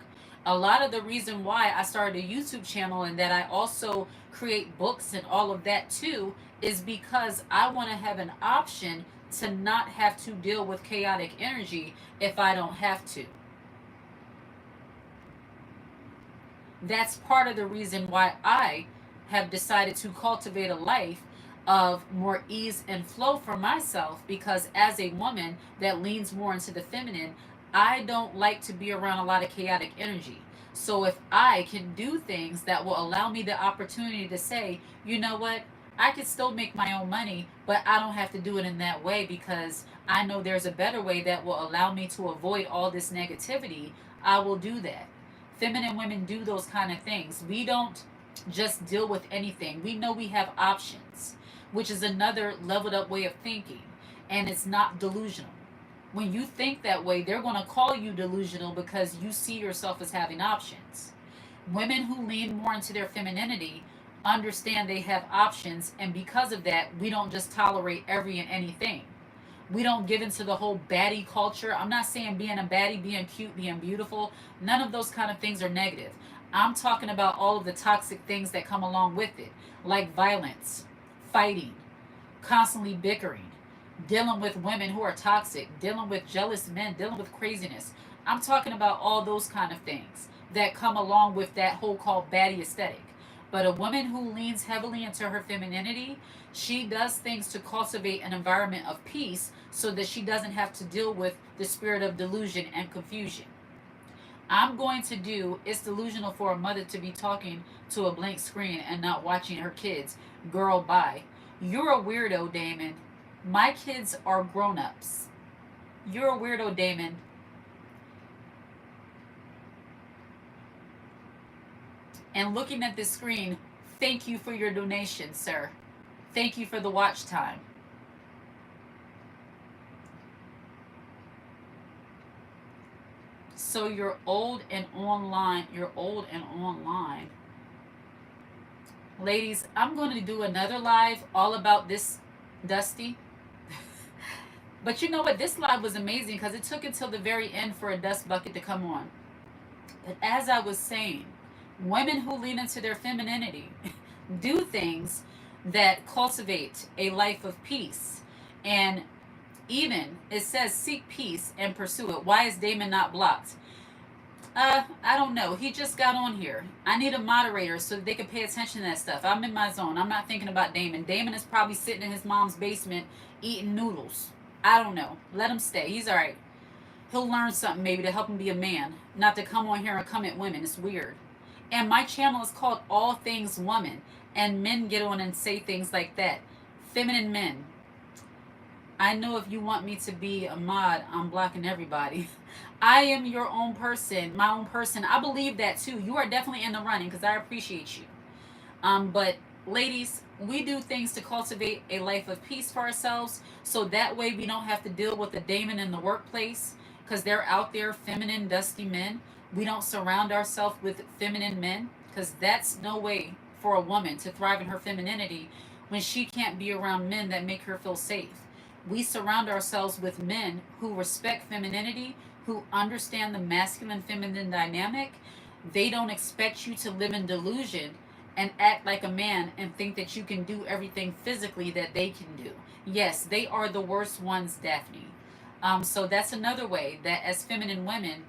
A lot of the reason why I started a YouTube channel and that I also create books and all of that too is because I want to have an option to not have to deal with chaotic energy if I don't have to. That's part of the reason why I have decided to cultivate a life of more ease and flow for myself, because as a woman that leans more into the feminine, I don't like to be around a lot of chaotic energy. So if I can do things that will allow me the opportunity to say, you know what, I can still make my own money, but I don't have to do it in that way because I know there's a better way that will allow me to avoid all this negativity, I will do that. Feminine women do those kind of things. We don't just deal with anything. We know we have options, which is another leveled up way of thinking, and it's not delusional. When you think that way, they're going to call you delusional because you see yourself as having options. Women who lean more into their femininity understand they have options, and because of that, we don't just tolerate every and anything. We don't give into the whole baddie culture. I'm not saying being a baddie, being cute, being beautiful. None of those kind of things are negative. I'm talking about all of the toxic things that come along with it, like violence, fighting, constantly bickering, dealing with women who are toxic, dealing with jealous men, dealing with craziness. I'm talking about all those kind of things that come along with that whole called baddie aesthetic. But a woman who leans heavily into her femininity, she does things to cultivate an environment of peace so that she doesn't have to deal with the spirit of delusion and confusion. I'm going to do, it's delusional for a mother to be talking to a blank screen and not watching her kids. Girl, bye. You're a weirdo, Damon. My kids are grown-ups. You're a weirdo, Damon. And looking at this screen, thank you for your donation, sir. Thank you for the watch time. So you're old and online. You're old and online. Ladies, I'm going to do another live all about this, Dusty. But you know what? This live was amazing because it took until the very end for a dust bucket to come on. But as I was saying, women who lean into their femininity do things that cultivate a life of peace. And Even it says seek peace and pursue it. Why is Damon not blocked? I don't know. He just got on here. I need a moderator so they can pay attention to that stuff. I'm in my zone. I'm not thinking about Damon. Damon is probably sitting in his mom's basement eating noodles. I don't know. Let him stay. He's all right. He'll learn something maybe to help him be a man, not to come on here and come at women. It's weird. And my channel is called All Things Woman, and men get on and say things like that. Feminine men. I know if you want me to be a mod, I'm blocking everybody. I am your own person, my own person. I believe that too. You are definitely in the running because I appreciate you. But ladies, we do things to cultivate a life of peace for ourselves, so that way we don't have to deal with the Damon in the workplace because they're out there, feminine, dusty men. We don't surround ourselves with feminine men because that's no way for a woman to thrive in her femininity when she can't be around men that make her feel safe. We surround ourselves with men who respect femininity, who understand the masculine feminine dynamic. They don't expect you to live in delusion and act like a man and think that you can do everything physically that they can do. Yes, they are the worst ones, Daphne. So that's another way that as feminine women,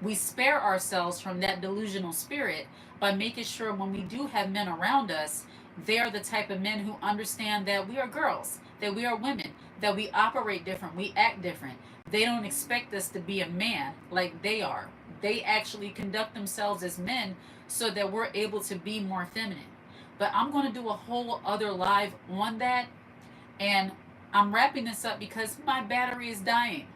we spare ourselves from that delusional spirit by making sure when we do have men around us, they are the type of men who understand that we are girls, that we are women, that we operate different, we act different. They don't expect us to be a man like they are. They actually conduct themselves as men so that we're able to be more feminine. But I'm going to do a whole other live on that. And I'm wrapping this up because my battery is dying.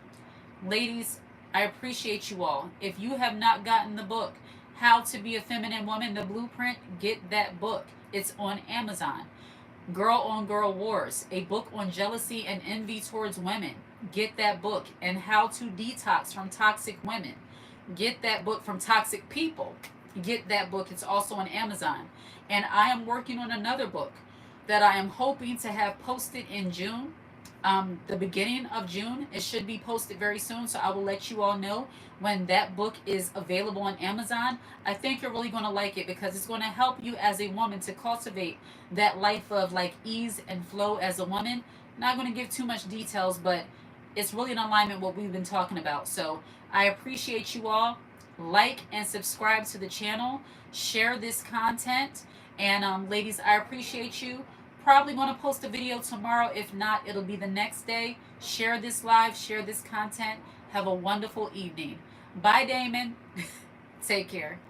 Ladies, I appreciate you all. If you have not gotten the book, How to Be a Feminine Woman, the Blueprint, get that book. It's on Amazon. Girl on Girl Wars, a book on jealousy and envy towards women. Get that book. And How to Detox from Toxic Women. Get that book. From Toxic People. Get that book. It's also on Amazon. And I am working on another book that I am hoping to have posted in June. The beginning of June. It should be posted very soon, so I will let you all know when that book is available on Amazon. I think you're really going to like it because it's going to help you as a woman to cultivate that life of like ease and flow as a woman. Not going to give too much details, but it's really in alignment with what we've been talking about. So I appreciate you all. Like and subscribe to the channel. Share this content. And ladies, I appreciate you. Probably going to post a video tomorrow. If not, it'll be the next day. Share this live. Share this content. Have a wonderful evening. Bye, Damon. Take care.